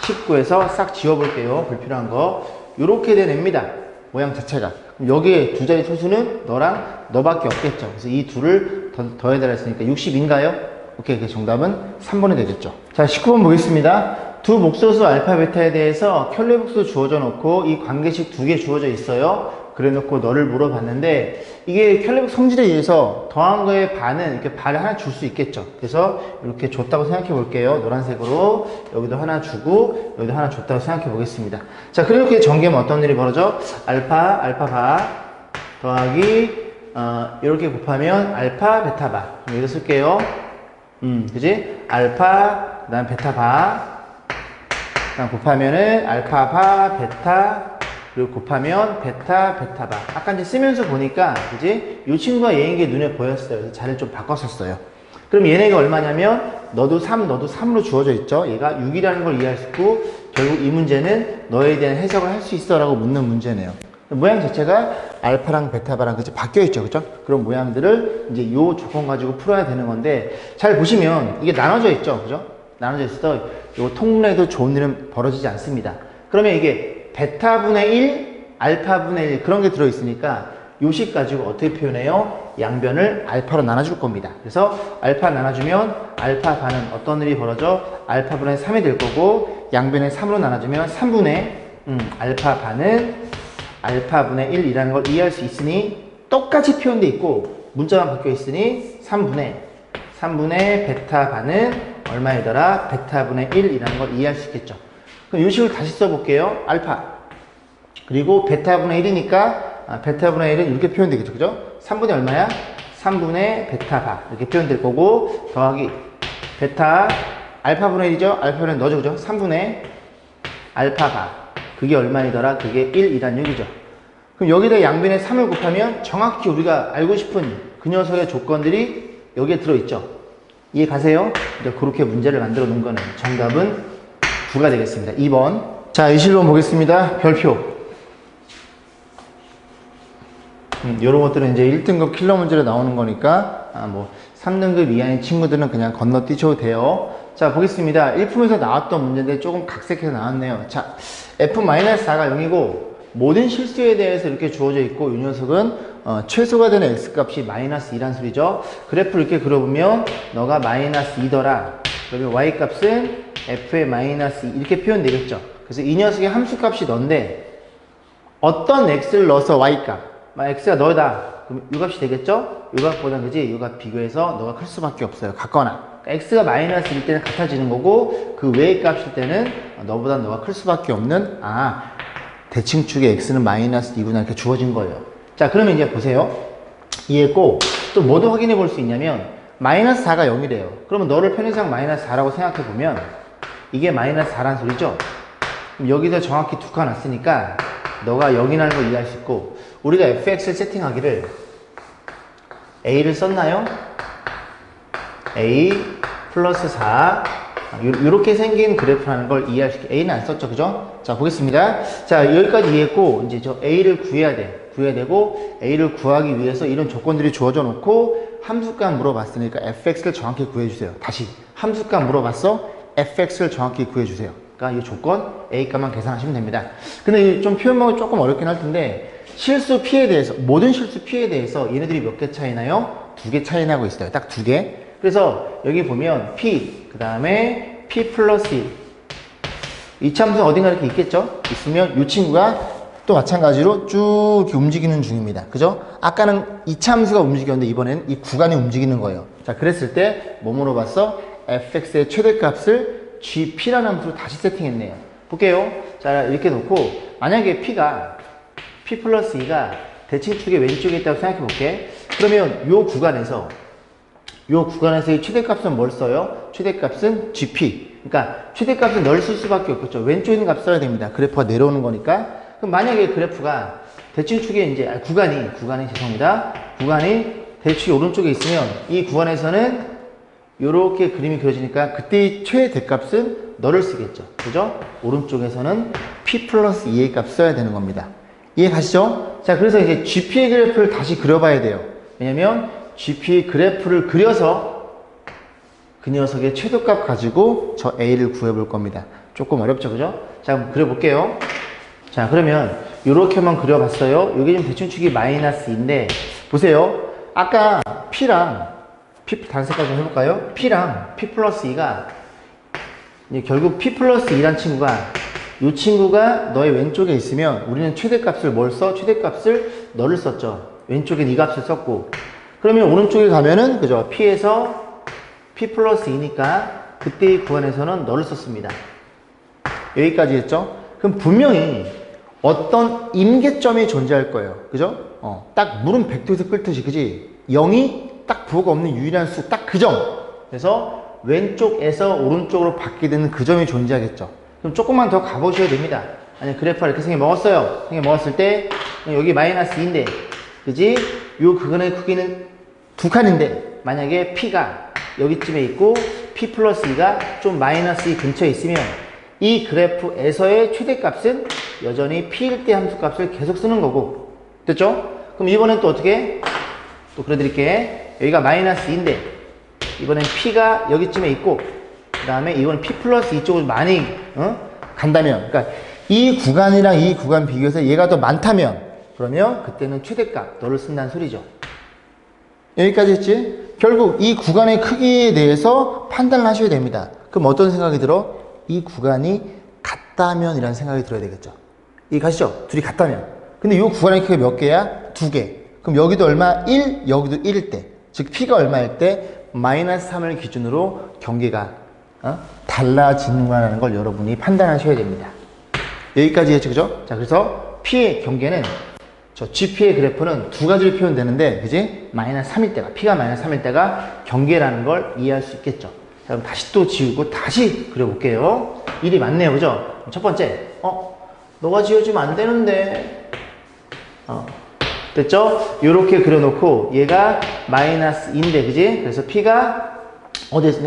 19에서 싹 지워볼게요. 불필요한 거. 요렇게 되냅니다. 모양 자체가. 그럼 여기에 두 자리 소수는 너랑 너밖에 없겠죠. 그래서 이 둘을 더해달라 했으니까 60인가요? 오케이. 그 정답은 3번이 되겠죠. 자, 19번 보겠습니다. 두 목소수 알파 베타에 대해서 켤레복수 주어져 놓고 이 관계식 두 개 주어져 있어요. 그래 놓고 너를 물어봤는데 이게 켤레복 성질에 의해서 더한 거에 반은 이렇게 반을 하나 줄 수 있겠죠. 그래서 이렇게 줬다고 생각해 볼게요. 노란색으로 여기도 하나 주고 여기도 하나 줬다고 생각해 보겠습니다. 자, 그렇게 전개하면 어떤 일이 벌어져? 알파 바 더하기 이렇게 곱하면 알파 베타 바. 여기다 쓸게요. 그지? 알파 그다음 베타 바 그다음 곱하면은 알파 바 베타 그리고 곱하면 베타 바. 아까 이제 쓰면서 보니까 그지? 이 친구가 얘인 게 눈에 보였어요. 그래서 자리를 좀 바꿨었어요. 그럼 얘네가 얼마냐면 너도 3, 너도 3으로 주어져 있죠. 얘가 6이라는 걸 이해할 수 있고 결국 이 문제는 너에 대한 해석을 할 수 있어 라고 묻는 문제네요. 모양 자체가 알파랑 베타바랑 그치 바뀌어 있죠. 그죠? 그런 모양들을 이제 요 조건 가지고 풀어야 되는 건데 잘 보시면 이게 나눠져 있죠. 그죠? 나눠져 있어서 요 통분해도 좋은 일은 벌어지지 않습니다. 그러면 이게 베타분의 1, 알파분의 1 그런 게 들어있으니까 요식 가지고 어떻게 표현해요? 양변을 알파로 나눠줄 겁니다. 그래서 알파 나눠주면 알파 반은 어떤 일이 벌어져? 알파분의 3이 될 거고 양변을 3으로 나눠주면 3분의 알파 반은 알파분의 1이라는 걸 이해할 수 있으니 똑같이 표현되어 있고 문자만 바뀌어 있으니 3분의 베타 반은 얼마이더라? 베타분의 1이라는 걸 이해할 수 있겠죠. 그럼 이 식을 다시 써볼게요. 알파 그리고 베타분의 1이니까 베타분의 1은 이렇게 표현되겠죠. 그죠? 3분의 얼마야? 3분의 베타바 이렇게 표현될 거고 더하기 베타 알파분의 1이죠. 알파분의 1 넣어줘. 그죠? 3분의 알파바 그게 얼마이더라? 그게 1이란 얘기죠. 그럼 여기다 양변에 3을 곱하면 정확히 우리가 알고 싶은 그 녀석의 조건들이 여기에 들어있죠. 이해 가세요? 이제 그렇게 문제를 만들어 놓은 거는 정답은 9가 되겠습니다. 2번. 자, 21번 보겠습니다. 별표. 이런 것들은 이제 1등급 킬러 문제로 나오는 거니까, 3등급 이하의 친구들은 그냥 건너뛰셔도 돼요. 자, 보겠습니다. 1품에서 나왔던 문제인데 조금 각색해서 나왔네요. 자, F-4가 0이고, 모든 실수에 대해서 이렇게 주어져 있고, 이 녀석은, 최소가 되는 X값이 -2란 소리죠. 그래프를 이렇게 그려보면, 너가 -2더라. 그러면 Y값은 F의 -2 이렇게 표현되겠죠. 그래서 이 녀석의 함수값이 너인데 어떤 X를 넣어서 Y값 X가 너다 그럼 이 값이 되겠죠. 이 값보다 그지 이 값 비교해서 너가 클 수밖에 없어요. 같거나 x가 마이너스일 때는 같아지는 거고 그 외의 값일 때는 너보다 너가 클 수밖에 없는 대칭축의 x는 마이너스 2구나 이렇게 주어진 거예요. 자, 그러면 이제 보세요. 이해했고 또 뭐도 확인해 볼 수 있냐면 마이너스 4가 0이래요. 그러면 너를 편의상 마이너스 4라고 생각해 보면 이게 마이너스 4란 소리죠. 그럼 여기서 정확히 두 칸 왔으니까 너가 0이라는 걸 이해할 수 있고 우리가 fx를 세팅하기를 a를 썼나요? a 플러스 4 이렇게 생긴 그래프라는 걸 이해할 수 있게 a는 안 썼죠, 그죠? 자, 보겠습니다. 자, 여기까지 이해했고 이제 저 a를 구해야 되고 a를 구하기 위해서 이런 조건들이 주어져 놓고 함수값 물어봤으니까 fx를 정확히 구해주세요. 다시 함수값 물어봤어? fx를 정확히 구해주세요. 그러니까 이 조건 a 값만 계산하시면 됩니다. 근데 좀 표현하기 조금 어렵긴 할 텐데 실수 p에 대해서 모든 실수 p에 대해서 얘네들이 몇 개 차이 나요? 2개 차이 나고 있어요. 딱 2개. 그래서 여기 보면 p 그 다음에 p 플러스 1 이 참수는 어딘가 이렇게 있겠죠? 있으면 이 친구가 또 마찬가지로 쭉 이렇게 움직이는 중입니다. 그죠? 아까는 이 참수가 움직였는데 이번에는 이 구간이 움직이는 거예요. 자, 그랬을 때 뭐 물어봤어? fx의 최대값을 gp라는 함수로 다시 세팅했네요. 볼게요. 자, 이렇게 놓고 만약에 p가 p 플러스 2가 대칭축의 왼쪽에 있다고 생각해 볼게. 그러면 요 구간에서의 최대값은 뭘 써요? 최대값은 gp. 그러니까 최대값은 널 쓸 수밖에 없겠죠. 왼쪽에 있는 값 써야 됩니다. 그래프가 내려오는 거니까. 그럼 만약에 그래프가 대칭축에 이제 구간이 대칭 오른쪽에 있으면 이 구간에서는 이렇게 그림이 그려지니까 그때의 최대값은 너를 쓰겠죠. 그죠? 오른쪽에서는 p 플러스 2의 값 써야 되는 겁니다. 이해 가시죠? 자, 그래서 이제 GP의 그래프를 다시 그려봐야 돼요. 왜냐면 GP의 그래프를 그려서 그 녀석의 최대값 가지고 저 A를 구해볼 겁니다. 조금 어렵죠, 그죠? 자, 그럼 그려볼게요. 자, 그러면 이렇게만 그려봤어요. 여기 지금 대칭축이 마이너스 2인데 보세요. 아까 P랑 P 단색깔 좀 해볼까요? P랑 P 플러스 2가 이제 결국 P 플러스 2란 친구가 이 친구가 너의 왼쪽에 있으면 우리는 최대값을 뭘 써? 최대값을 너를 썼죠. 왼쪽엔 이 값을 썼고 그러면 오른쪽에 가면은 그죠? P에서 P 플러스 2니까 그때의 구간에서는 너를 썼습니다. 여기까지 했죠? 그럼 분명히 어떤 임계점이 존재할 거예요. 그죠? 딱 물은 백도에서 끓듯이 그지? 0이 딱 부호가 없는 유일한 수 딱 그 점. 그래서 왼쪽에서 오른쪽으로 바뀌게 되는 그 점이 존재하겠죠. 그럼 조금만 더 가보셔야 됩니다. 아니 그래프가 이렇게 생겨 먹었을 때 여기 마이너스 2인데 그지? 요 그간의 크기는 두 칸인데 만약에 P가 여기쯤에 있고 P 플러스 2가 좀 마이너스 2 근처에 있으면 이 그래프에서의 최대값은 여전히 P일 때 함수값을 계속 쓰는 거고 됐죠? 그럼 이번엔 또 어떻게? 또 그려드릴게. 여기가 마이너스 2인데 이번엔 P가 여기쯤에 있고 그 다음에 이건 P 플러스 2 쪽으로 많이 간다면 그러니까 이 구간이랑 이 구간 비교해서 얘가 더 많다면 그러면 그때는 최대값 너를 쓴다는 소리죠. 여기까지 했지? 결국 이 구간의 크기에 대해서 판단을 하셔야 됩니다. 그럼 어떤 생각이 들어? 이 구간이 같다면 이라는 생각이 들어야 되겠죠. 이 가시죠? 둘이 같다면. 근데 이 구간의 크기가 몇 개야? 2개. 그럼 여기도 얼마? 1, 여기도 1일 때. 즉 P가 얼마일 때? 마이너스 3을 기준으로 경계가 달라지는구나라는 걸 여러분이 판단하셔야 됩니다. 여기까지 했죠, 그죠? 자, 그래서 P의 경계는 저 GP의 그래프는 두 가지로 표현되는데, 그지? 마이너스 3일 때가, P가 마이너스 3일 때가 경계라는 걸 이해할 수 있겠죠. 자, 그럼 다시 또 지우고 다시 그려볼게요. 일이 많네요, 그죠? 첫 번째, 너가 지워주면 안 되는데, 됐죠? 요렇게 그려놓고 얘가 마이너스 2인데, 그지? 그래서 P가 어디에 있어?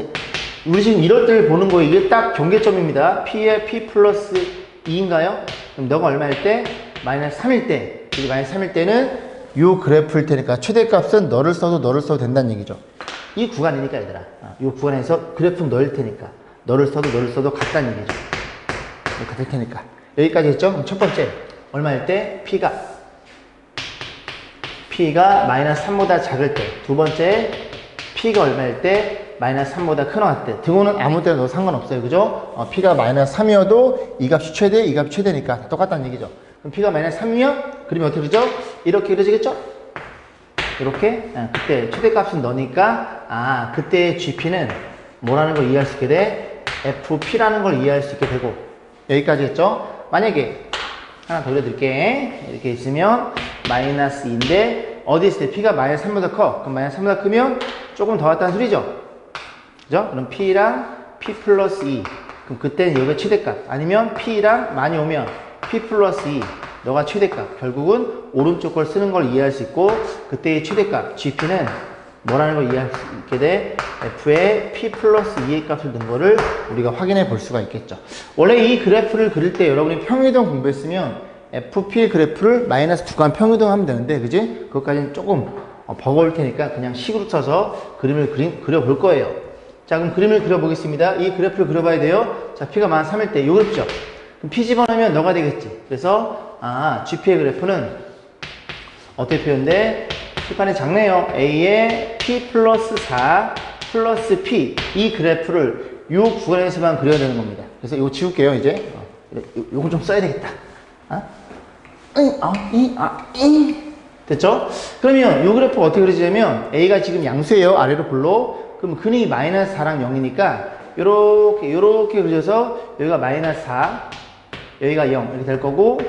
우리 지금 이럴 때를 보는 거예요. 이게 딱 경계점입니다. P에 P 플러스 2인가요? 그럼 너가 얼마일 때? 마이너스 3일 때. 여기 마이너스 3일 때는 요 그래프일 테니까 최대값은 너를 써도 된다는 얘기죠. 이 구간이니까 얘들아. 이 구간에서 그래프는 너일 테니까 너를 써도 같다는 얘기죠. 같을 테니까. 여기까지 했죠? 그럼 첫 번째 얼마일 때? P가 마이너스 3보다 작을 때. 두 번째 P가 얼마일 때? 마이너스 3보다 큰 할 때. 등호는 아무 때나 넣어도 상관없어요. 그죠? P가 마이너스 3이어도 이 값이 최대, 이 값이 최대니까 똑같다는 얘기죠. 그럼 P가 마이너스 3이면 그림이 어떻게 그리죠? 이렇게 그려지겠죠? 이렇게. 그때 최대값은 너니까 그때 GP는 뭐라는 걸 이해할 수 있게 돼? FP라는 걸 이해할 수 있게 되고 여기까지 했죠? 만약에 하나 더 그려드릴게. 이렇게 있으면 마이너스 2인데 어디 있을 때 P가 마이너스 3보다 커. 그럼 마이너스 3보다 크면 조금 더 왔다는 소리죠? 그죠? 그럼 P랑 P 플러스 2. 그럼 그때는 여기가 최대값. 아니면 P랑 많이 오면 P 플러스 2. 너가 최대값. 결국은 오른쪽 걸 쓰는 걸 이해할 수 있고 그때의 최대값 GP는 뭐라는 걸 이해할 수 있게 돼? F에 P 플러스 2의 값을 넣은 거를 우리가 확인해 볼 수가 있겠죠. 원래 이 그래프를 그릴 때 여러분이 평이동 공부했으면 FP 그래프를 마이너스 구간 평이동 하면 되는데, 그지? 그것까지는 조금 버거울 테니까 그냥 식으로 쳐서 그림을 그려볼 거예요. 자, 그럼 그림을 그려보겠습니다. 이 그래프를 그려봐야 돼요. 자, P가 만 3일 때 요 그래프죠. 그럼 P 집어넣으면 너가 되겠지. 그래서 GP의 그래프는 어떻게 표현돼? 칠판이 작네요. A에 P 플러스 4 플러스 P 이 그래프를 이 구간에서만 그려야 되는 겁니다. 그래서 이거 지울게요. 이제 요건 좀 써야 되겠다. 됐죠? 그러면 이 그래프가 어떻게 그려지냐면 A가 지금 양수예요. 아래로 볼로. 그럼 근이 마이너스 4랑 0이니까 요렇게 그려서 여기가 마이너스 4 여기가 0 이렇게 될 거고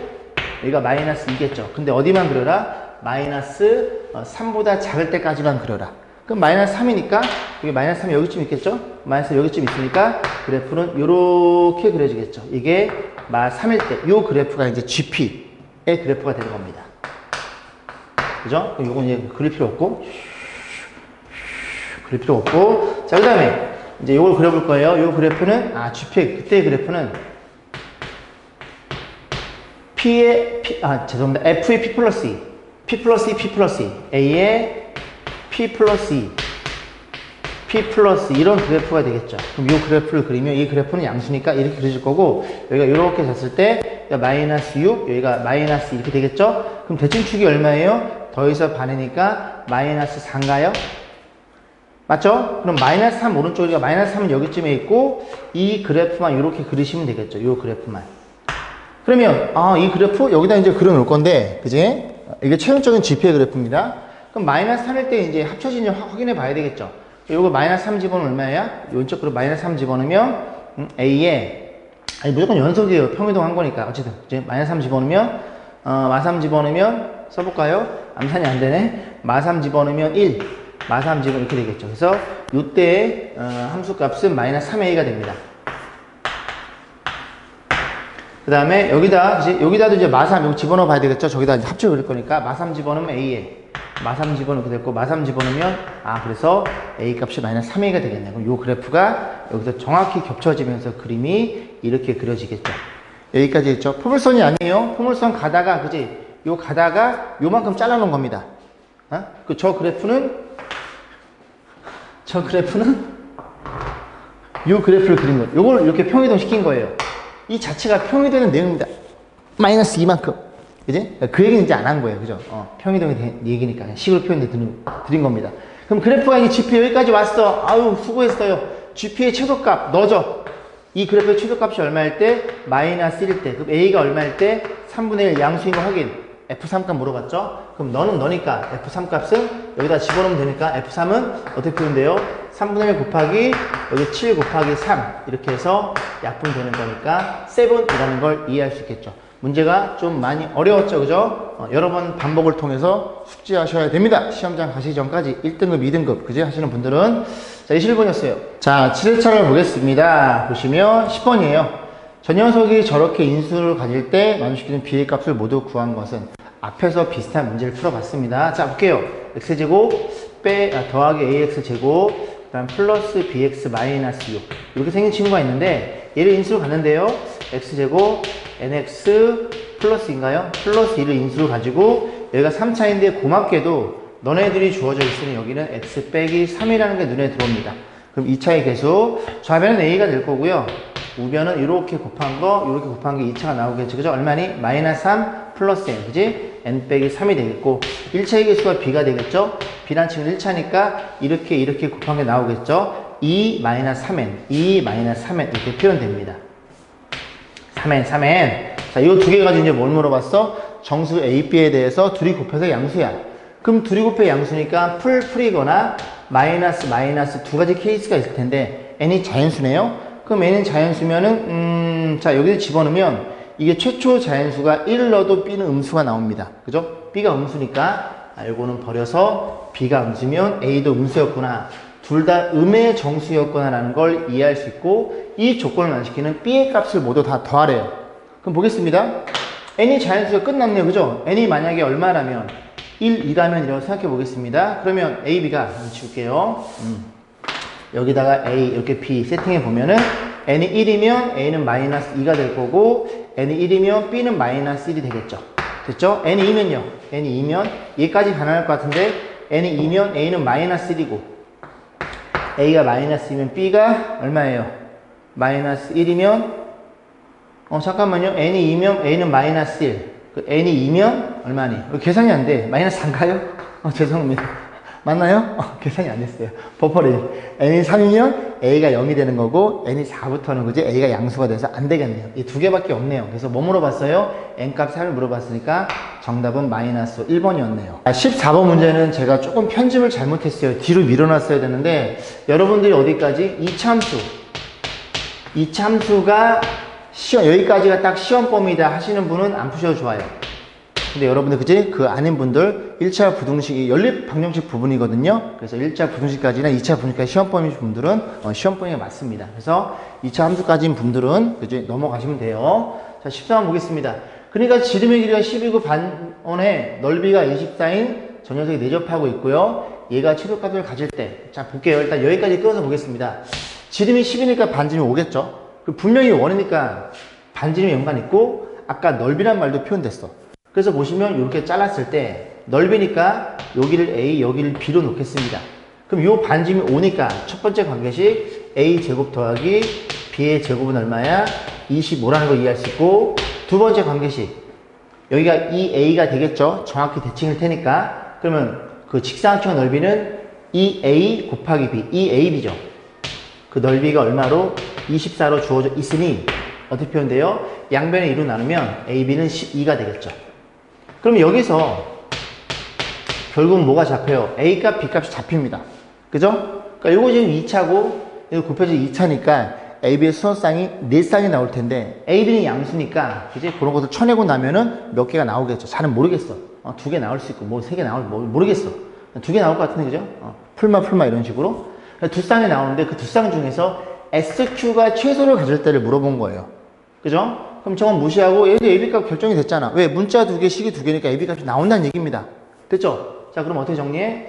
여기가 마이너스 2겠죠. 근데 어디만 그려라? 마이너스 3보다 작을 때까지만 그려라. 그럼 마이너스 3이니까 여기 마이너스 3이 여기쯤 있겠죠? 마이너스 여기쯤 있으니까 그래프는 이렇게 그려지겠죠. 이게 마 3일 때 이 그래프가 이제 GP의 그래프가 되는 겁니다. 그죠? 그럼 요건 이제 그릴 필요 없고 자, 그 다음에 이제 요걸 그려볼 거예요. 요 그래프는 GP의 그때의 그래프는 죄송합니다. F의 P 플러스 2 P 플러스 2, P 플러스 2 A의 P 플러스 2 P 플러스 이런 그래프가 되겠죠. 그럼 이 그래프를 그리면 이 그래프는 양수니까 이렇게 그려질 거고 여기가 이렇게 졌을 때 마이너스 6 여기가 마이너스 이렇게 되겠죠. 그럼 대칭축이 얼마예요? 더해서 반이니까 마이너스 4인가요? 맞죠? 그럼 마이너스 3 오른쪽이가 마이너스 3은 여기쯤에 있고 이 그래프만 이렇게 그리시면 되겠죠. 이 그래프만. 그러면 이 그래프 여기다 이제 그려 놓을 건데, 그지? 이게 최종적인 GP의 그래프입니다. 그럼 마이너스 3일 때 이제 합쳐진지 확인해 봐야 되겠죠. 요거 마이너스 3 집어넣으면 얼마야? 왼쪽 그룹 마이너스 3 집어넣으면 A에 무조건 연속이에요. 평이동 한 거니까. 어쨌든 이제 마이너스 3 집어넣으면 마3 집어넣으면 써볼까요? 암산이 안 되네. 마3 집어넣으면 1 마3 집어넣으면 이렇게 되겠죠. 그래서 이때의 함수 값은 마이너스 3A가 됩니다. 그 다음에 여기다도 이제 마3 여기 집어넣어 봐야 되겠죠. 저기다 이제 합쳐 그릴 거니까 마3 집어넣으면 A에 마3 집어넣게 됐고 마3 집어넣으면 그래서 A 값이 마이너스 3A가 되겠네요. 그럼 요 그래프가 여기서 정확히 겹쳐지면서 그림이 이렇게 그려지겠죠. 여기까지 했죠. 포물선이 아니에요. 포물선 가다가 그지? 요 가다가 요만큼 잘라 놓은 겁니다. 저 그래프는 요 그래프를 그린 거예요. 요걸 이렇게 평이동 시킨 거예요. 이 자체가 평이되는 내용입니다. 마이너스 2만큼. 그지? 그 얘기는 이제 안 한 거예요. 그죠? 평이동에 대한 얘기니까 식으로 표현해 드린 겁니다. 그럼 그래프가 이 GP 여기까지 왔어. 아유, 수고했어요. GP의 최소값 넣어줘. 이 그래프의 최소값이 얼마일 때? 마이너스 1일 때. 그럼 A가 얼마일 때? 3분의 1 양수인 거 확인. F3 값 물어봤죠? 그럼 너는 너니까 F3 값은 여기다 집어넣으면 되니까 F3은 어떻게 표현돼요? 3분의 1 곱하기 여기 7 곱하기 3 이렇게 해서 약분 되는 거니까 7이라는 걸 이해할 수 있겠죠. 문제가 좀 많이 어려웠죠, 그죠? 여러 번 반복을 통해서 숙지하셔야 됩니다. 시험장 가시기 전까지 1등급, 2등급 그지? 하시는 분들은 자, 21번이었어요. 자, 7회차를 보겠습니다. 보시면 10번이에요. 저 녀석이 저렇게 인수를 가질 때 마주시키는 B의 값을 모두 구한 것은 앞에서 비슷한 문제를 풀어봤습니다. 자, 볼게요. x제곱 더하기 ax제곱 그 다음 플러스 bx 마이너스 6 이렇게 생긴 친구가 있는데 얘를 인수로 갔는데요. x제곱 nx 플러스인가요? 플러스 1을 인수로 가지고 여기가 3차인데 고맙게도 너네들이 주어져 있으니 여기는 x 빼기 3이라는 게 눈에 들어옵니다. 그럼 2차의 계수 좌변은 a가 될 거고요. 우변은 이렇게 곱한 게 2차가 나오겠죠. 그죠? 얼마니? 마이너스 3 플러스 n, 그지? n 빼기 3이 되겠고 1차의 계수가 b가 되겠죠? b란 친구는 1차니까 이렇게 곱한 게 나오겠죠? 2 마이너스 3n, 2 마이너스 3n 이렇게 표현됩니다. 3n. 자, 이 두 개 가지고 이제 뭘 물어봤어? 정수 A, B에 대해서 둘이 곱해서 양수야. 그럼 둘이 곱해 양수니까 풀이거나 마이너스 두 가지 케이스가 있을 텐데 n이 자연수네요. 그럼 n은 자연수면은 자 여기를 집어넣으면 이게 최초 자연수가 1을 넣어도 b는 음수가 나옵니다. 그죠? b가 음수니까 요거는 버려서 b가 음수면 a도 음수였구나. 둘 다 음의 정수였구나 라는 걸 이해할 수 있고 이 조건을 만족시키는 b의 값을 모두 다 더하래요. 그럼 보겠습니다. n이 자연수가 끝났네요. 그죠? n이 만약에 얼마라면 1, 2라면 이라고 생각해 보겠습니다. 그러면 a, b가 지울게요. 여기다가 a 이렇게 b 세팅해 보면은 n이 1이면 a는 마이너스 2가 될 거고 n이 1이면 b는 마이너스 1이 되겠죠. 됐죠? n이 2면요. n이 2면 얘까지 가능할 것 같은데 n이 2면 a는 마이너스 1이고 a가 마이너스 2면 b가 얼마예요? 마이너스 1이면 잠깐만요. n이 2면 a는 마이너스 1. 그 n이 2면 얼마니? 계산이 안 돼. 마이너스 3가요? 죄송합니다. 맞나요? 계산이 안 됐어요. 버퍼링. n이 3이면 a가 0이 되는 거고 n이 4부터는 그지? a가 양수가 돼서 안 되겠네요. 이 두 개밖에 없네요. 그래서 뭐 물어봤어요? n값 3을 물어봤으니까 정답은 마이너스 1번이었네요. 14번 문제는 제가 조금 편집을 잘못했어요. 뒤로 밀어놨어야 되는데 여러분들이 어디까지? 이참수가 여기까지가 딱 시험범위다 하시는 분은 안 푸셔도 좋아요. 근데 여러분들 그지? 그 아닌 분들 1차 부등식이 연립 방정식 부분이거든요. 그래서 1차 부등식까지나 2차 부등식까지 시험범위 분들은 시험범위가 맞습니다. 그래서 2차 함수까지인 분들은 그지? 넘어가시면 돼요. 자, 14번 보겠습니다. 그러니까 지름의 길이가 10이고 반원의 넓이가 24인 저 녀석이 내접하고 있고요. 얘가 최소값을 가질 때, 자 볼게요. 일단 여기까지 끊어서 보겠습니다. 지름이 10이니까 반지름이 5겠죠. 분명히 원이니까 반지름이 연관 있고 아까 넓이란 말도 표현됐어. 그래서 보시면 이렇게 잘랐을 때 넓이니까 여기를 A, 여기를 B로 놓겠습니다. 그럼 이 반지름이 5니까 첫 번째 관계식 A 제곱 더하기 B의 제곱은 얼마야? 25라는 걸 이해할 수 있고 두 번째 관계식 여기가 2A가 되겠죠. 정확히 대칭일 테니까. 그러면 그 직사각형 넓이는 2A 곱하기 B, 2AB죠. 그 넓이가 얼마로? 24로 주어져 있으니 어떻게 표현돼요? 양변의 2로 나누면 AB는 12가 되겠죠. 그럼 여기서 결국은 뭐가 잡혀요? A값, B값이 잡힙니다. 그죠? 그러니까 요거 지금 2차고 이거 곱해서 2차니까 AB의 수선쌍이 4쌍이 나올 텐데 AB는 양수니까 그지? 그런 것들 쳐내고 나면은 몇 개가 나오겠죠. 잘은 모르겠어. 2개 나올 수 있고 뭐 3개 나올 모르겠어. 2개 나올 것 같은데 그죠? 풀마 이런 식으로 두 쌍이 나오는데 그 두 쌍 중에서 SQ가 최소를 가질 때를 물어본 거예요. 그죠? 그럼 저건 무시하고 얘도 AB값 결정이 됐잖아. 왜? 문자 2개, 식이 2개니까 AB값이 나온다는 얘기입니다. 됐죠? 자, 그럼 어떻게 정리해?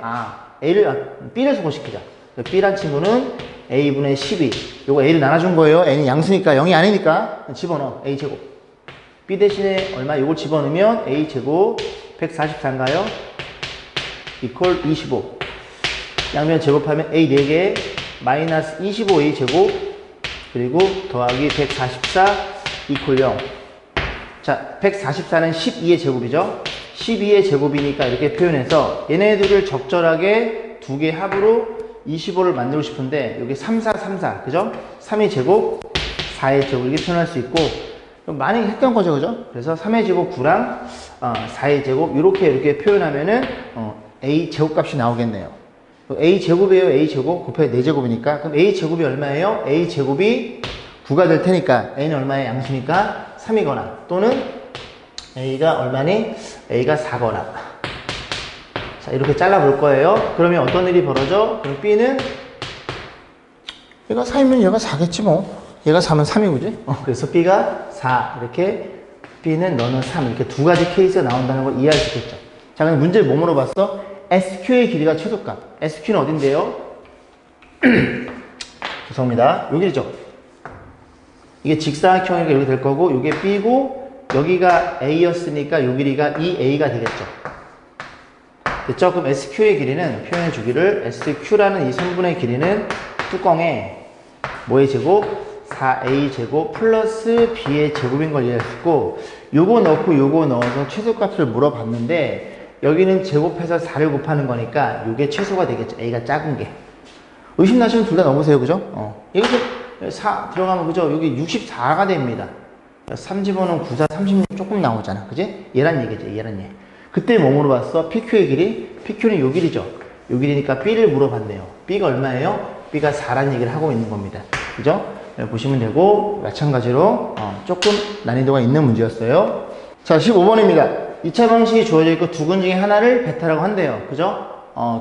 B를 소거시키자. B란 친구는 A분의 12. 요거 A를 나눠준 거예요. N이 양수니까 0이 아니니까 집어넣어. A제곱. B 대신에 얼마? 요걸 집어넣으면 A제곱 144인가요? 이퀄 25. 양면 제곱하면 A 4개 마이너스 25A 제곱 그리고 더하기 144 이퀄 0. 자, 144는 12의 제곱이죠. 12의 제곱이니까 이렇게 표현해서 얘네들을 적절하게 두 개 합으로 25를 만들고 싶은데 여기 3, 4, 3, 4 그죠? 3의 제곱 4의 제곱 이렇게 표현할 수 있고 많이 했던 거죠. 그죠? 그래서 3의 제곱 9랑 4의 제곱 이렇게 표현하면은 A 제곱값이 나오겠네요. A제곱이에요. A제곱 곱해 4제곱이니까 그럼 A제곱이 얼마예요? A제곱이 9가 될 테니까 A는 얼마에 양수니까 3이거나 또는 A가 얼마니? A가 4거나 자 이렇게 잘라볼 거예요. 그러면 어떤 일이 벌어져? 그럼 B는 얘가 4이면 얘가 4겠지 뭐. 얘가 4면 3이고지? 그래서 B가 4 이렇게 B는 너는 3 이렇게 두 가지 케이스가 나온다는 걸 이해할 수 있겠죠. 자 그럼 문제를 뭐 물어봤어? SQ의 길이가 최소값. SQ는 어딘데요? 죄송합니다. 여기죠. 이게 직사각형이니까 이렇게 될 거고, 이게 B고, 여기가 A였으니까 요 길이가 2A가 되겠죠. 됐죠? 그럼 SQ의 길이는 표현해 주기를 SQ라는 이 선분의 길이는 뚜껑에 뭐의 제곱? 4A 제곱 플러스 B의 제곱인 걸 이해할 수 있고, 요거 넣고 요거 넣어서 최소값을 물어봤는데, 여기는 제곱해서 4를 곱하는 거니까 이게 최소가 되겠죠. A가 작은 게. 의심 나시면 둘 다 넣어보세요. 그죠? 여기서 4 들어가면 그죠? 여기 64가 됩니다. 3 집어넣으면 94, 36 조금 나오잖아. 그지? 얘란 얘기죠. 얘란 얘기. 그때 뭐 물어봤어? PQ의 길이? PQ는 요 길이죠. 요 길이니까 B를 물어봤네요. B가 얼마예요? B가 4라는 얘기를 하고 있는 겁니다. 그죠? 보시면 되고, 마찬가지로 조금 난이도가 있는 문제였어요. 자, 15번입니다. 2차 방식이 주어져 있고 두근 중에 하나를 베타라고 한대요. 그죠?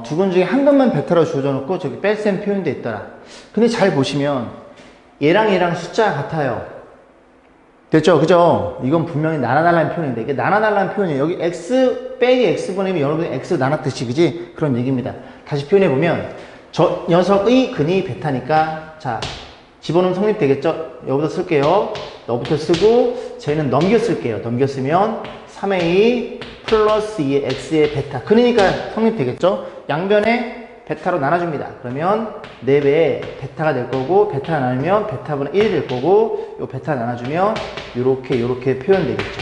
두근 중에 한 번만 베타로 주어져 놓고 저기 뺄셈 표현돼 있더라. 근데 잘 보시면 얘랑 숫자가 같아요. 됐죠? 그죠? 이건 분명히 나눠달라는 표현인데, 이게 나눠달라는 표현이에요. 여기 x 빼기 x 보내면 여러분이 x 나눴듯이, 그지? 그런 얘기입니다. 다시 표현해보면, 저 녀석의 근이 베타니까, 자, 집어넣으면 성립되겠죠? 여기부터 쓸게요. 너부터 쓰고, 저희는 넘겨 쓸게요. 넘겨 쓰면, 3a 플러스 2의 x의 베타. 그러니까 성립되겠죠? 양변에 베타로 나눠줍니다. 그러면 4배의 베타가 될 거고, 베타 나누면 베타분의 1이 될 거고, 요 베타 나눠주면 요렇게 표현되겠죠.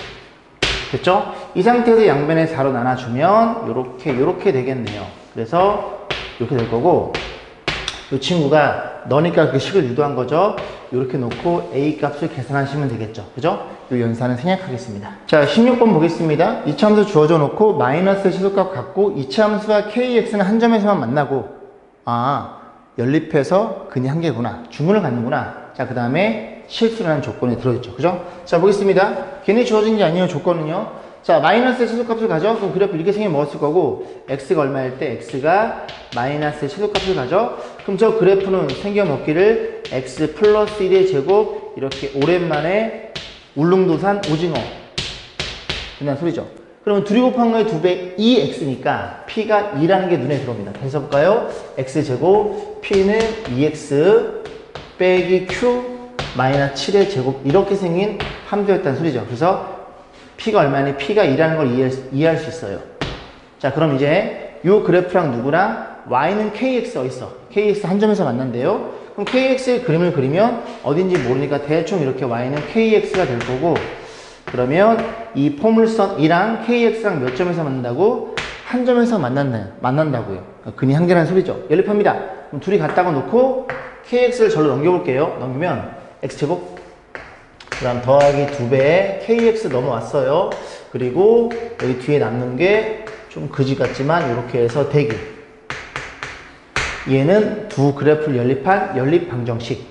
됐죠? 이 상태에서 양변에 4로 나눠주면 요렇게 되겠네요. 그래서 이렇게 될 거고, 이 친구가 너니까 그 식을 유도한 거죠. 이렇게 놓고 A 값을 계산하시면 되겠죠. 그죠? 이 연산을 생략하겠습니다. 자, 16번 보겠습니다. 이차함수 주어져 놓고 마이너스 시소값 갖고 이차함수와 KX는 한 점에서만 만나고, 연립해서 근이 한 개구나. 주문을 갖는구나. 자, 그 다음에 실수라는 조건이 들어있죠. 그죠? 자, 보겠습니다. 괜히 주어진 게 아니에요. 조건은요. 자, 마이너스 시소값을 가져. 그럼 그래프 이렇게 생기면 먹었을 거고, x가 얼마일 때 x가 마이너스 시소값을 가져. 그럼 저 그래프는 생겨 먹기를 x 플러스 1의 제곱, 이렇게 오랜만에 울릉도산 오징어 그냥 소리죠. 그러면 둘이 곱한 거에 2배 2x니까 p가 2라는 게 눈에 들어옵니다. 다시 해볼까요? x제곱 p는 2x 빼기 q 마이너스 7의 제곱, 이렇게 생긴 함수였다는 소리죠. 그래서 p가 얼마니? p가 2라는 걸 이해할 수 있어요. 자, 그럼 이제 요 그래프랑 누구랑 y는 kx 어딨어? kx 한 점에서 만난대요. 그럼 kx의 그림을 그리면 어딘지 모르니까 대충 이렇게 y는 kx가 될 거고, 그러면 이 포물선 이랑 kx랑 몇 점에서 만난다고? 한 점에서 만난다고요. 근이 한 개라는 소리죠. 연립합니다. 그럼 둘이 같다고 놓고 kx를 절로 넘겨볼게요. 넘기면 x제곱, 그 다음 더하기 2배에 kx 넘어왔어요. 그리고 여기 뒤에 남는 게 좀 그지 같지만 이렇게 해서 대기. 얘는 두 그래프를 연립한 연립 방정식.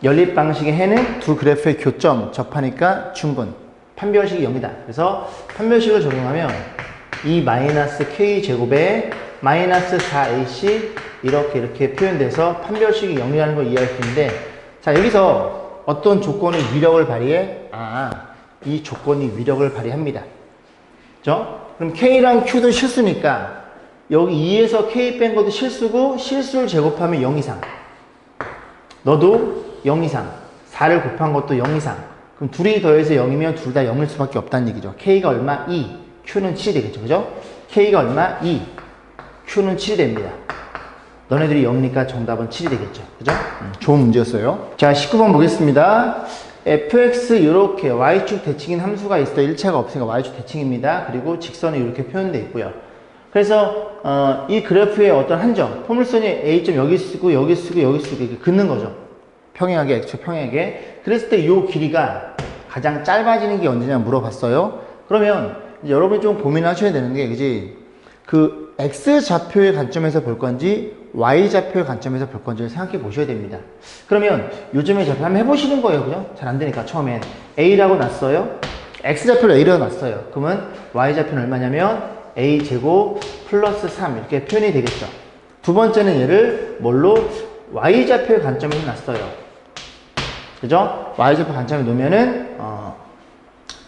연립 방식의 해는 두 그래프의 교점 접하니까 중분. 판별식이 0이다. 그래서 판별식을 적용하면 이 마이너스 k제곱에 마이너스 4ac 이렇게 표현돼서 판별식이 0이라는 걸 이해할 수 있는데, 자, 여기서 어떤 조건이 위력을 발휘해? 이 조건이 위력을 발휘합니다. 그죠? 그럼 K랑 Q도 실수니까 여기 2에서 K 뺀 것도 실수고, 실수를 제곱하면 0 이상. 너도 0 이상. 4를 곱한 것도 0 이상. 그럼 둘이 더해서 0이면 둘 다 0일 수밖에 없다는 얘기죠. K가 얼마? 2. Q는 7이 되겠죠. 그죠? K가 얼마? 2. Q는 7이 됩니다. 너네들이 0이니까 정답은 7이 되겠죠. 그죠? 좋은 문제였어요. 자, 19번 보겠습니다. fx 이렇게 y축 대칭인 함수가 있어요. 일체가 없으니까 y축 대칭입니다. 그리고 직선이 이렇게 표현되어 있고요. 그래서 이 그래프의 어떤 한 점, 포물선이 A점 여기 쓰고 여기 쓰고 여기 쓰고 이렇게 긋는 거죠. 평행하게, x축 평행하게. 그랬을 때 이 길이가 가장 짧아지는 게 언제냐 물어봤어요. 그러면 이제 여러분이 좀 고민하셔야 되는 게, 그지? 그 x좌표의 관점에서 볼 건지 y좌표의 관점에서 볼 건지를 생각해 보셔야 됩니다. 그러면 요즘에 좌표 한번 해보시는 거예요. 그죠? 잘 안 되니까 처음엔 a라고 놨어요. x좌표를 a라고 놨어요. 그러면 y좌표는 얼마냐면 a제곱 플러스 3 이렇게 표현이 되겠죠. 두 번째는 얘를 뭘로? y좌표의 관점에서 놨어요. 그죠? y좌표 관점에 놓으면은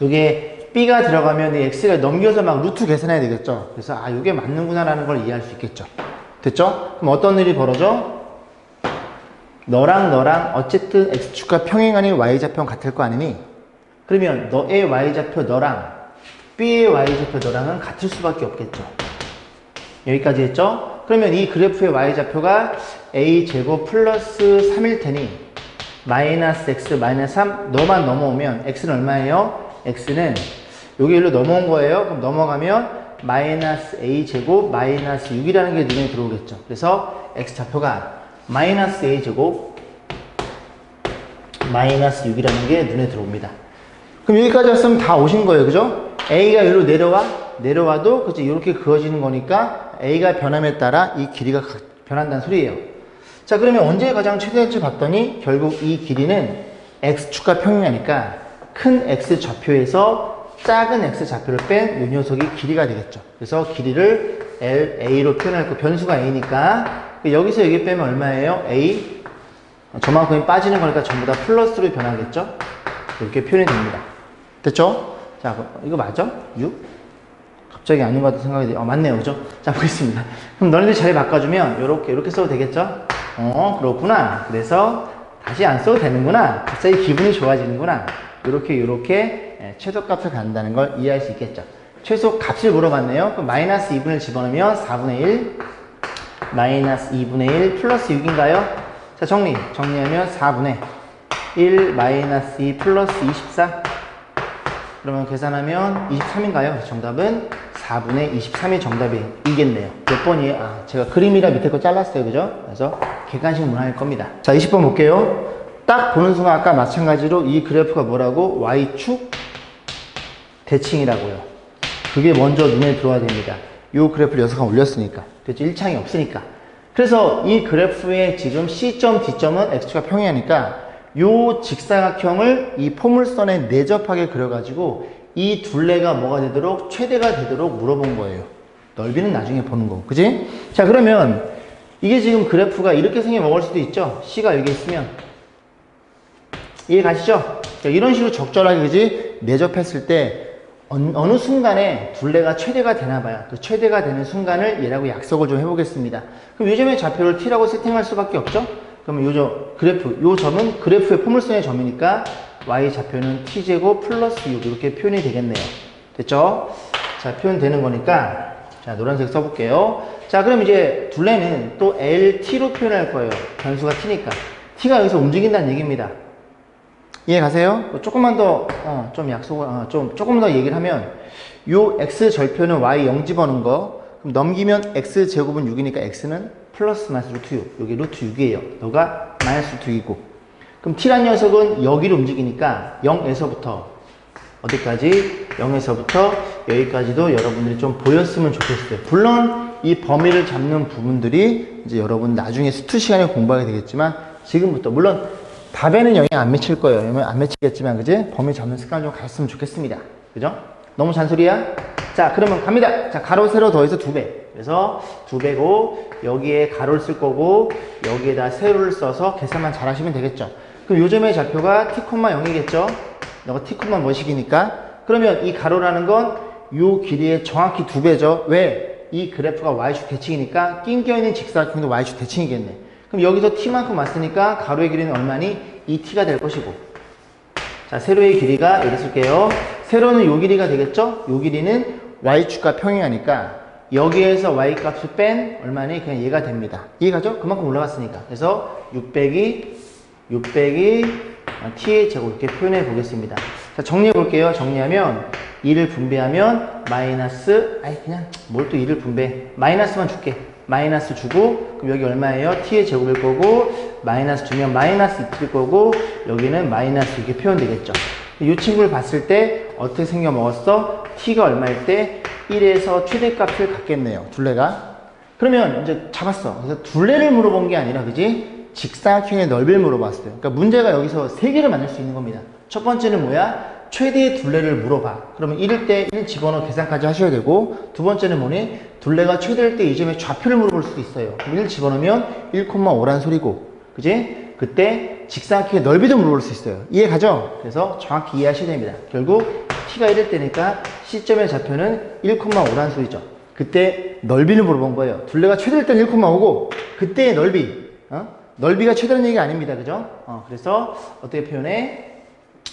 요게 b가 들어가면 이 x가 넘겨서 막 루트 계산해야 되겠죠. 그래서 이게 맞는구나라는 걸 이해할 수 있겠죠. 됐죠? 그럼 어떤 일이 벌어져? 너랑 어쨌든 x축과 평행하니 y좌표는 같을 거 아니니? 그러면 너의 y좌표 너랑 b의 y좌표 너랑은 같을 수밖에 없겠죠. 여기까지 했죠? 그러면 이 그래프의 y좌표가 a제곱 플러스 3일 테니 마이너스 x 마이너스 3 너만 넘어오면 x는 얼마예요? x는 여기 일로 넘어온 거예요. 그럼 넘어가면 마이너스 a제곱 마이너스 6이라는 게 눈에 들어오겠죠. 그래서 x좌표가 마이너스 a제곱 마이너스 6이라는 게 눈에 들어옵니다. 그럼 여기까지 왔으면 다 오신 거예요. 그죠? a가 여기로 내려와도 그치 이렇게 그어지는 거니까 a가 변함에 따라 이 길이가 변한다는 소리예요. 자, 그러면 언제 가장 최대할지 봤더니 결국 이 길이는 x축과 평행하니까 큰 x 좌표에서 작은 x 좌표를 뺀 이 녀석이 길이가 되겠죠. 그래서 길이를 LA로 표현할 거, 변수가 A니까 여기서 여기 빼면 얼마예요? A. 저만큼이 빠지는 거니까 전부 다 플러스로 변하겠죠? 이렇게 표현이 됩니다. 됐죠? 자, 이거 맞아? 6? 갑자기 아닌 것 같은 생각이 돼요. 맞네요. 그죠? 자, 보겠습니다. 그럼 너네들 자리 바꿔주면 이렇게 써도 되겠죠? 그렇구나. 그래서 다시 안 써도 되는구나. 갑자기 기분이 좋아지는구나. 이렇게 최소값을 갖는다는 걸 이해할 수 있겠죠. 최소값을 물어봤네요. 그럼 마이너스 2분을 집어넣으면 4분의 1 마이너스 2분의 1 플러스 6인가요? 자, 정리하면 4분의 1 마이너스 2 플러스 24. 그러면 계산하면 23인가요? 정답은 4분의 23이 정답이겠네요. 몇 번이에요? 제가 그림이라 밑에 거 잘랐어요. 그죠? 그래서 객관식 문항일 겁니다. 자, 20번 볼게요. 딱 보는 순간 아까 마찬가지로 이 그래프가 뭐라고? Y축 대칭이라고요. 그게 먼저 눈에 들어와야 됩니다. 이 그래프를 6칸 올렸으니까. 그렇죠? 1창이 없으니까. 그래서 이 그래프의 지금 C점, D점은 X축과 평행하니까 요 직사각형을 이 포물선에 내접하게 그려가지고 이 둘레가 뭐가 되도록 최대가 되도록 물어본 거예요. 넓이는 나중에 보는 거고, 그지? 자, 그러면 이게 지금 그래프가 이렇게 생겨 먹을 수도 있죠. C가 여기 있으면 이해 가시죠? 자, 이런 식으로 적절하게, 그지? 내접했을 때 어느 순간에 둘레가 최대가 되나 봐요. 그 최대가 되는 순간을 얘라고 약속을 좀 해보겠습니다. 그럼 요점의 좌표를 T라고 세팅할 수밖에 없죠? 그러면 요 점은 그래프의 포물선의 점이니까 y 좌표는 t제곱 플러스 6 이렇게 표현이 되겠네요. 됐죠? 자, 표현되는 거니까 자, 노란색 써볼게요. 자, 그럼 이제 둘레는 또 LT로 표현할 거예요. 변수가 t니까. t가 여기서 움직인다는 얘기입니다. 이해 가세요? 조금만 더 조금 더 얘기를 하면 요 x 절표는 y 0 집어넣은 거 그럼 넘기면 x 제곱은 6이니까 x는 플러스 마이너스 루트 6. 여기 루트 6이에요. 너가 마이너스 루트 6이고. 그럼 t란 녀석은 여기로 움직이니까 0에서부터 어디까지? 0에서부터 여기까지도 여러분들이 좀 보였으면 좋겠어요. 물론 이 범위를 잡는 부분들이 이제 여러분 나중에 수투 시간에 공부하게 되겠지만 지금부터 물론 답에는 영향 안 미칠 거예요. 안 미치겠지만 그지? 범위 잡는 습관 좀 가졌으면 좋겠습니다. 그죠? 너무 잔소리야? 자, 그러면 갑니다. 자, 가로 세로 더해서 2배. 그래서 2배고 여기에 가로를 쓸 거고 여기에다 세로를 써서 계산만 잘 하시면 되겠죠. 그럼 요점의 좌표가 t,0이겠죠. 너가 t,몇 뭐식이니까. 그러면 이 가로라는 건 요 길이의 정확히 2배죠. 왜? 이 그래프가 y축 대칭이니까 낑겨있는 직사각형도 y축 대칭이겠네. 그럼 여기서 t만큼 왔으니까 가로의 길이는 얼마니? 2t가 될 것이고. 자, 세로의 길이가 여기 쓸게요. 세로는 요 길이가 되겠죠? 요 길이는 y축과 평행하니까 여기에서 y값을 뺀 얼마니? 그냥 얘가 됩니다. 이해가죠? 그만큼 올라갔으니까. 그래서 600이 t의 제곱 이렇게 표현해 보겠습니다. 자, 정리해 볼게요. 정리하면 2를 분배하면 마이너스 그냥 뭘 또 2를 분배 마이너스만 줄게. 마이너스 주고 그럼 여기 얼마예요? t의 제곱일 거고 마이너스 주면 마이너스 2t일 거고 여기는 마이너스 이렇게 표현되겠죠. 이 친구를 봤을 때 어떻게 생겨 먹었어? t가 얼마일 때 1에서 최대값을 갖겠네요. 둘레가. 그러면 이제 잡았어. 그래서 둘레를 물어본 게 아니라 그지? 직사각형의 넓이를 물어봤어요. 그러니까 문제가 여기서 3개를 만들 수 있는 겁니다. 첫 번째는 뭐야? 최대의 둘레를 물어봐. 그러면 1일 때 1 집어넣어 계산까지 하셔야 되고 두 번째는 뭐니? 둘레가 최대일 때 이 점의 좌표를 물어볼 수도 있어요. 그럼 1 집어넣으면 1,5란 소리고 그지? 그때 직사각형의 넓이도 물어볼 수 있어요. 이해 가죠? 그래서 정확히 이해하셔야 됩니다. 결국 t가 1일 때니까 C점의 좌표는 1,5란 소리죠. 그때 넓이를 물어본 거예요. 둘레가 최대일 때는 1,5고 그때의 넓이 넓이가 최대라는 얘기가 아닙니다. 그죠? 그래서 어떻게 표현해?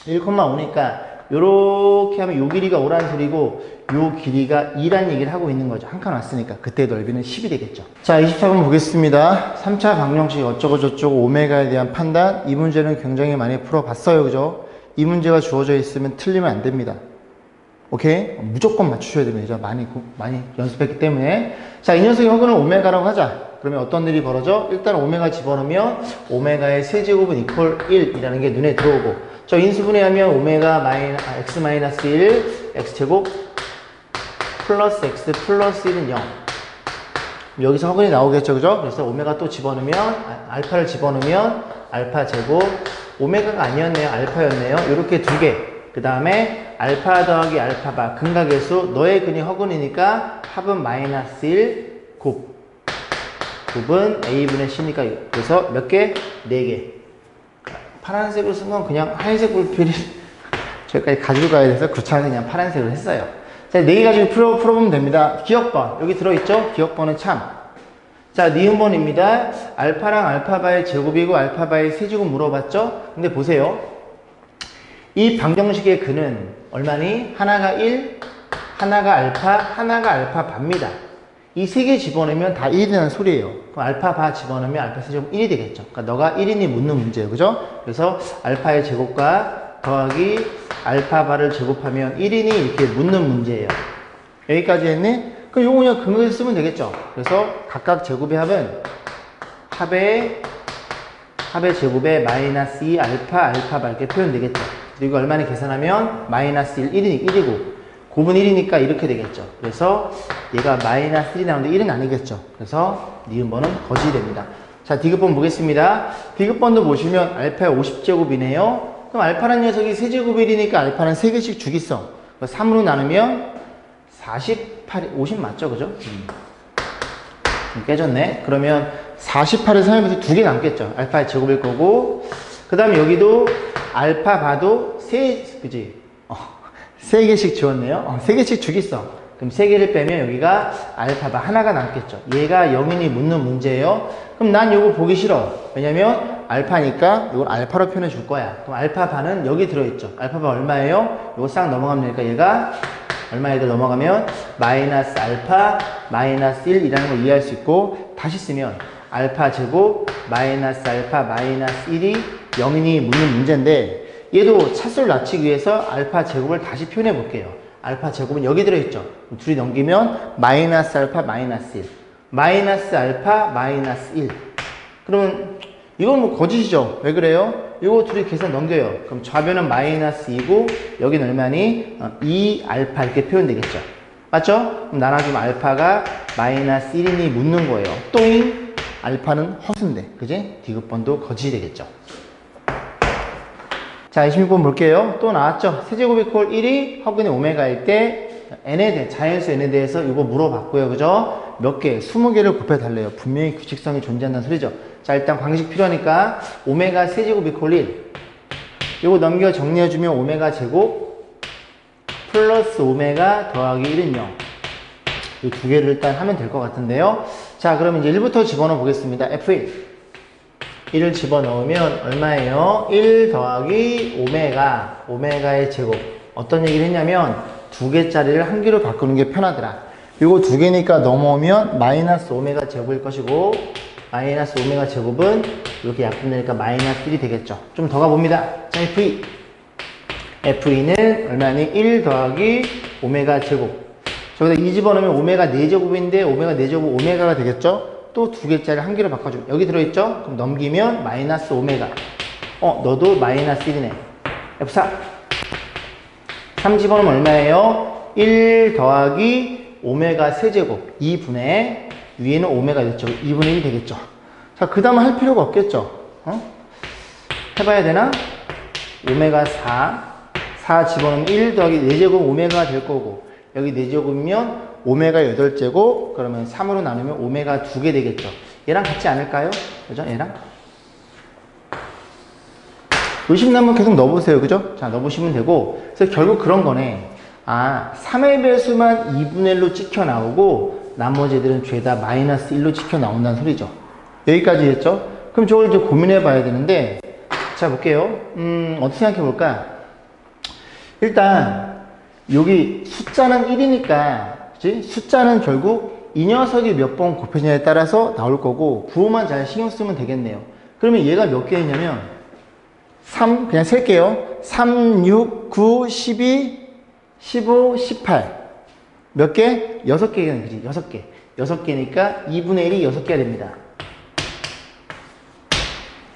1,5니까 요렇게 하면 요 길이가 5란 소리고 요 길이가 2란 얘기를 하고 있는 거죠. 한 칸 왔으니까 그때 넓이는 10이 되겠죠. 자, 24번 보겠습니다. 3차 방정식 어쩌고 저쩌고 오메가에 대한 판단. 이 문제는 굉장히 많이 풀어봤어요. 그죠? 이 문제가 주어져 있으면 틀리면 안 됩니다. 오케이? 무조건 맞추셔야 됩니다. 많이 연습했기 때문에. 자, 이 녀석의 허근을 오메가라고 하자. 그러면 어떤 일이 벌어져? 일단 오메가 집어넣으면 오메가의 세제곱은 이퀄 1이라는 게 눈에 들어오고 저 인수분해하면 오메가 x 마이너스 1 x제곱 플러스 x 플러스 1은 0 여기서 허근이 나오겠죠, 그죠? 그래서 오메가 또 집어넣으면, 알파를 집어넣으면, 알파 제곱, 오메가가 아니었네요. 알파였네요. 이렇게 두 개. 그 다음에, 알파 더하기 알파 바, 근각계수, 너의 근이 허근이니까, 합은 마이너스 1, 곱. 곱은 A분의 C니까, 그래서 몇 개? 4개. 파란색으로 쓴 건 그냥 하얀색 불필이 저기까지 가지고 가야 돼서 귀찮아서 그냥 파란색으로 했어요. 자, 4개 가지고 풀어보면 됩니다. 기억번. 여기 들어있죠? 기억번은 참. 자, 니은번입니다. 알파랑 알파바의 제곱이고 알파바의 세제곱 물어봤죠? 근데 보세요. 이 방정식의 근은 얼마니? 하나가 1, 하나가 알파, 하나가 알파 바입니다. 이 세 개 집어넣으면 다 1이라는 소리예요. 그럼 알파 바 집어넣으면 알파 세제곱 1이 되겠죠. 그러니까 너가 1이니 묻는 문제예요. 그죠? 그래서 알파의 제곱과 더하기 알파 바를 제곱하면 1이니 이렇게 묻는 문제예요. 여기까지 했네? 그럼 요거 그냥 근거에서 쓰면 되겠죠. 그래서 각각 제곱의 합의 제곱에 마이너스 2 알파 바 이렇게 표현되겠죠. 그리고 얼마나 계산하면 마이너스 1, 1이고 곱은 1이니까 이렇게 되겠죠. 그래서 얘가 마이너스 1이 나오는데 1은 아니겠죠. 그래서 니은번은 거짓이 됩니다. 자, 디귿번 보겠습니다. 디귿번도 보시면 알파의 50제곱이네요. 그럼 알파라는 녀석이 세제곱일이니까 알파는 3개씩 주기성. 3으로 나누면 48, 50 맞죠? 그죠? 깨졌네. 그러면 48을 3에서 2개 남겠죠. 알파의 제곱일 거고. 그 다음에 여기도 알파 봐도 그지? 3개씩 지웠네요. 3개씩 주기성. 그럼 3개를 빼면 여기가 알파바 하나가 남겠죠. 얘가 0인이 묻는 문제예요. 그럼 난 요거 보기 싫어. 왜냐면 알파니까 이걸 알파로 표현해 줄 거야. 그럼 알파바는 여기 들어있죠. 알파바 얼마예요? 요거 싹 넘어가면 되니까 얘가 얼마에도 넘어가면 마이너스 알파 마이너스 1이라는 걸 이해할 수 있고 다시 쓰면 알파 제곱 마이너스 알파 마이너스 1이 0인이 묻는 문제인데 얘도 차수를 낮추기 위해서 알파 제곱을 다시 표현해 볼게요. 알파 제곱은 여기 들어있죠. 둘이 넘기면 마이너스 알파 마이너스 1 마이너스 알파 마이너스 1 그러면 이건 뭐 거짓이죠. 왜 그래요? 이거 둘이 계산 넘겨요. 그럼 좌변은 마이너스 2고 여기는 얼마니? 2 알파 이렇게 표현되겠죠. 맞죠? 그럼 나눠주면 알파가 마이너스 1이니 묻는 거예요. 또잉 알파는 허수인데 그지? 디귿번도 거짓이 되겠죠. 자, 26번 볼게요. 또 나왔죠? 세제곱 이퀄 1이 허근의 오메가일 때 n에 대해 자연수 n에 대해서 이거 물어봤고요. 그죠? 몇 개? 20개를 곱해달래요. 분명히 규칙성이 존재한다는 소리죠. 자, 일단 방식 필요하니까 오메가 세제곱 이퀄 1 이거 넘겨 정리해주면 오메가 제곱 플러스 오메가 더하기 1은 0 이 두 개를 일단 하면 될 것 같은데요. 자, 그럼 이제 1부터 집어넣어 보겠습니다. F1 1을 집어넣으면 얼마예요? 1 더하기 오메가의 제곱. 어떤 얘기를 했냐면 두 개짜리를 한 개로 바꾸는 게 편하더라. 이거 두 개니까 넘어오면 마이너스 오메가 제곱일 것이고 마이너스 오메가 제곱은 이렇게 약분되니까 마이너스 1이 되겠죠. 좀 더 가봅니다. 자, F2는 얼마니? 1 더하기 오메가 제곱. 저기다 2 집어넣으면 오메가 4제곱인데 오메가 4제곱 오메가가 되겠죠? 또 두 개짜리 한 개로 바꿔주면 여기 들어있죠? 그럼 넘기면 마이너스 오메가 너도 마이너스 1이네. F4 3 집어넣으면 얼마예요? 1 더하기 오메가 세제곱 2분의 위에는 오메가 됐죠. 2분의 1 되겠죠. 자, 그 다음 할 필요가 없겠죠. 해봐야 되나? 오메가 4 집어넣으면 1 더하기 4제곱 오메가가 될 거고 여기 4제곱이면 오메가 8제곱 그러면 3으로 나누면 오메가 2개 되겠죠. 얘랑 같지 않을까요? 그죠? 얘랑 의심 나면 계속 넣어보세요. 그죠? 자, 넣어보시면 되고 그래서 결국 그런 거네. 3의 배수만 2분의 1로 찍혀 나오고 나머지 애들은 죄다 마이너스 1로 찍혀 나온다는 소리죠. 여기까지 했죠? 그럼 저걸 이제 고민해 봐야 되는데 자, 볼게요. 어떻게 생각해 볼까? 일단 여기 숫자는 1이니까 그치? 숫자는 결국 이 녀석이 몇 번 곱해지냐에 따라서 나올 거고 부호만 잘 신경 쓰면 되겠네요. 그러면 얘가 몇 개 있냐면 3 그냥 셀게요. 3, 6, 9, 12, 15, 18 몇 개? 6개가 그지? 6개 6개니까 2분의 1이 6개가 됩니다.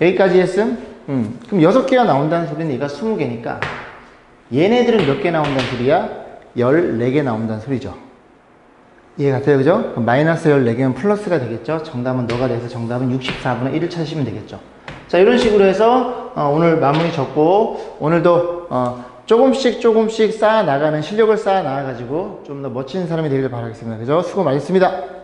여기까지 했음? 그럼 6개가 나온다는 소리는 얘가 20개니까 얘네들은 몇 개 나온다는 소리야? 14개 나온다는 소리죠. 이해 같아요, 그죠? 그럼 마이너스 14개면 플러스가 되겠죠? 정답은 너가 돼서 정답은 64분의 1을 찾으시면 되겠죠. 자, 이런 식으로 해서 오늘 마무리 적고 오늘도 조금씩 쌓아 나가는 실력을 쌓아 나가 가지고 좀 더 멋진 사람이 되기를 바라겠습니다. 그죠? 수고 많으셨습니다.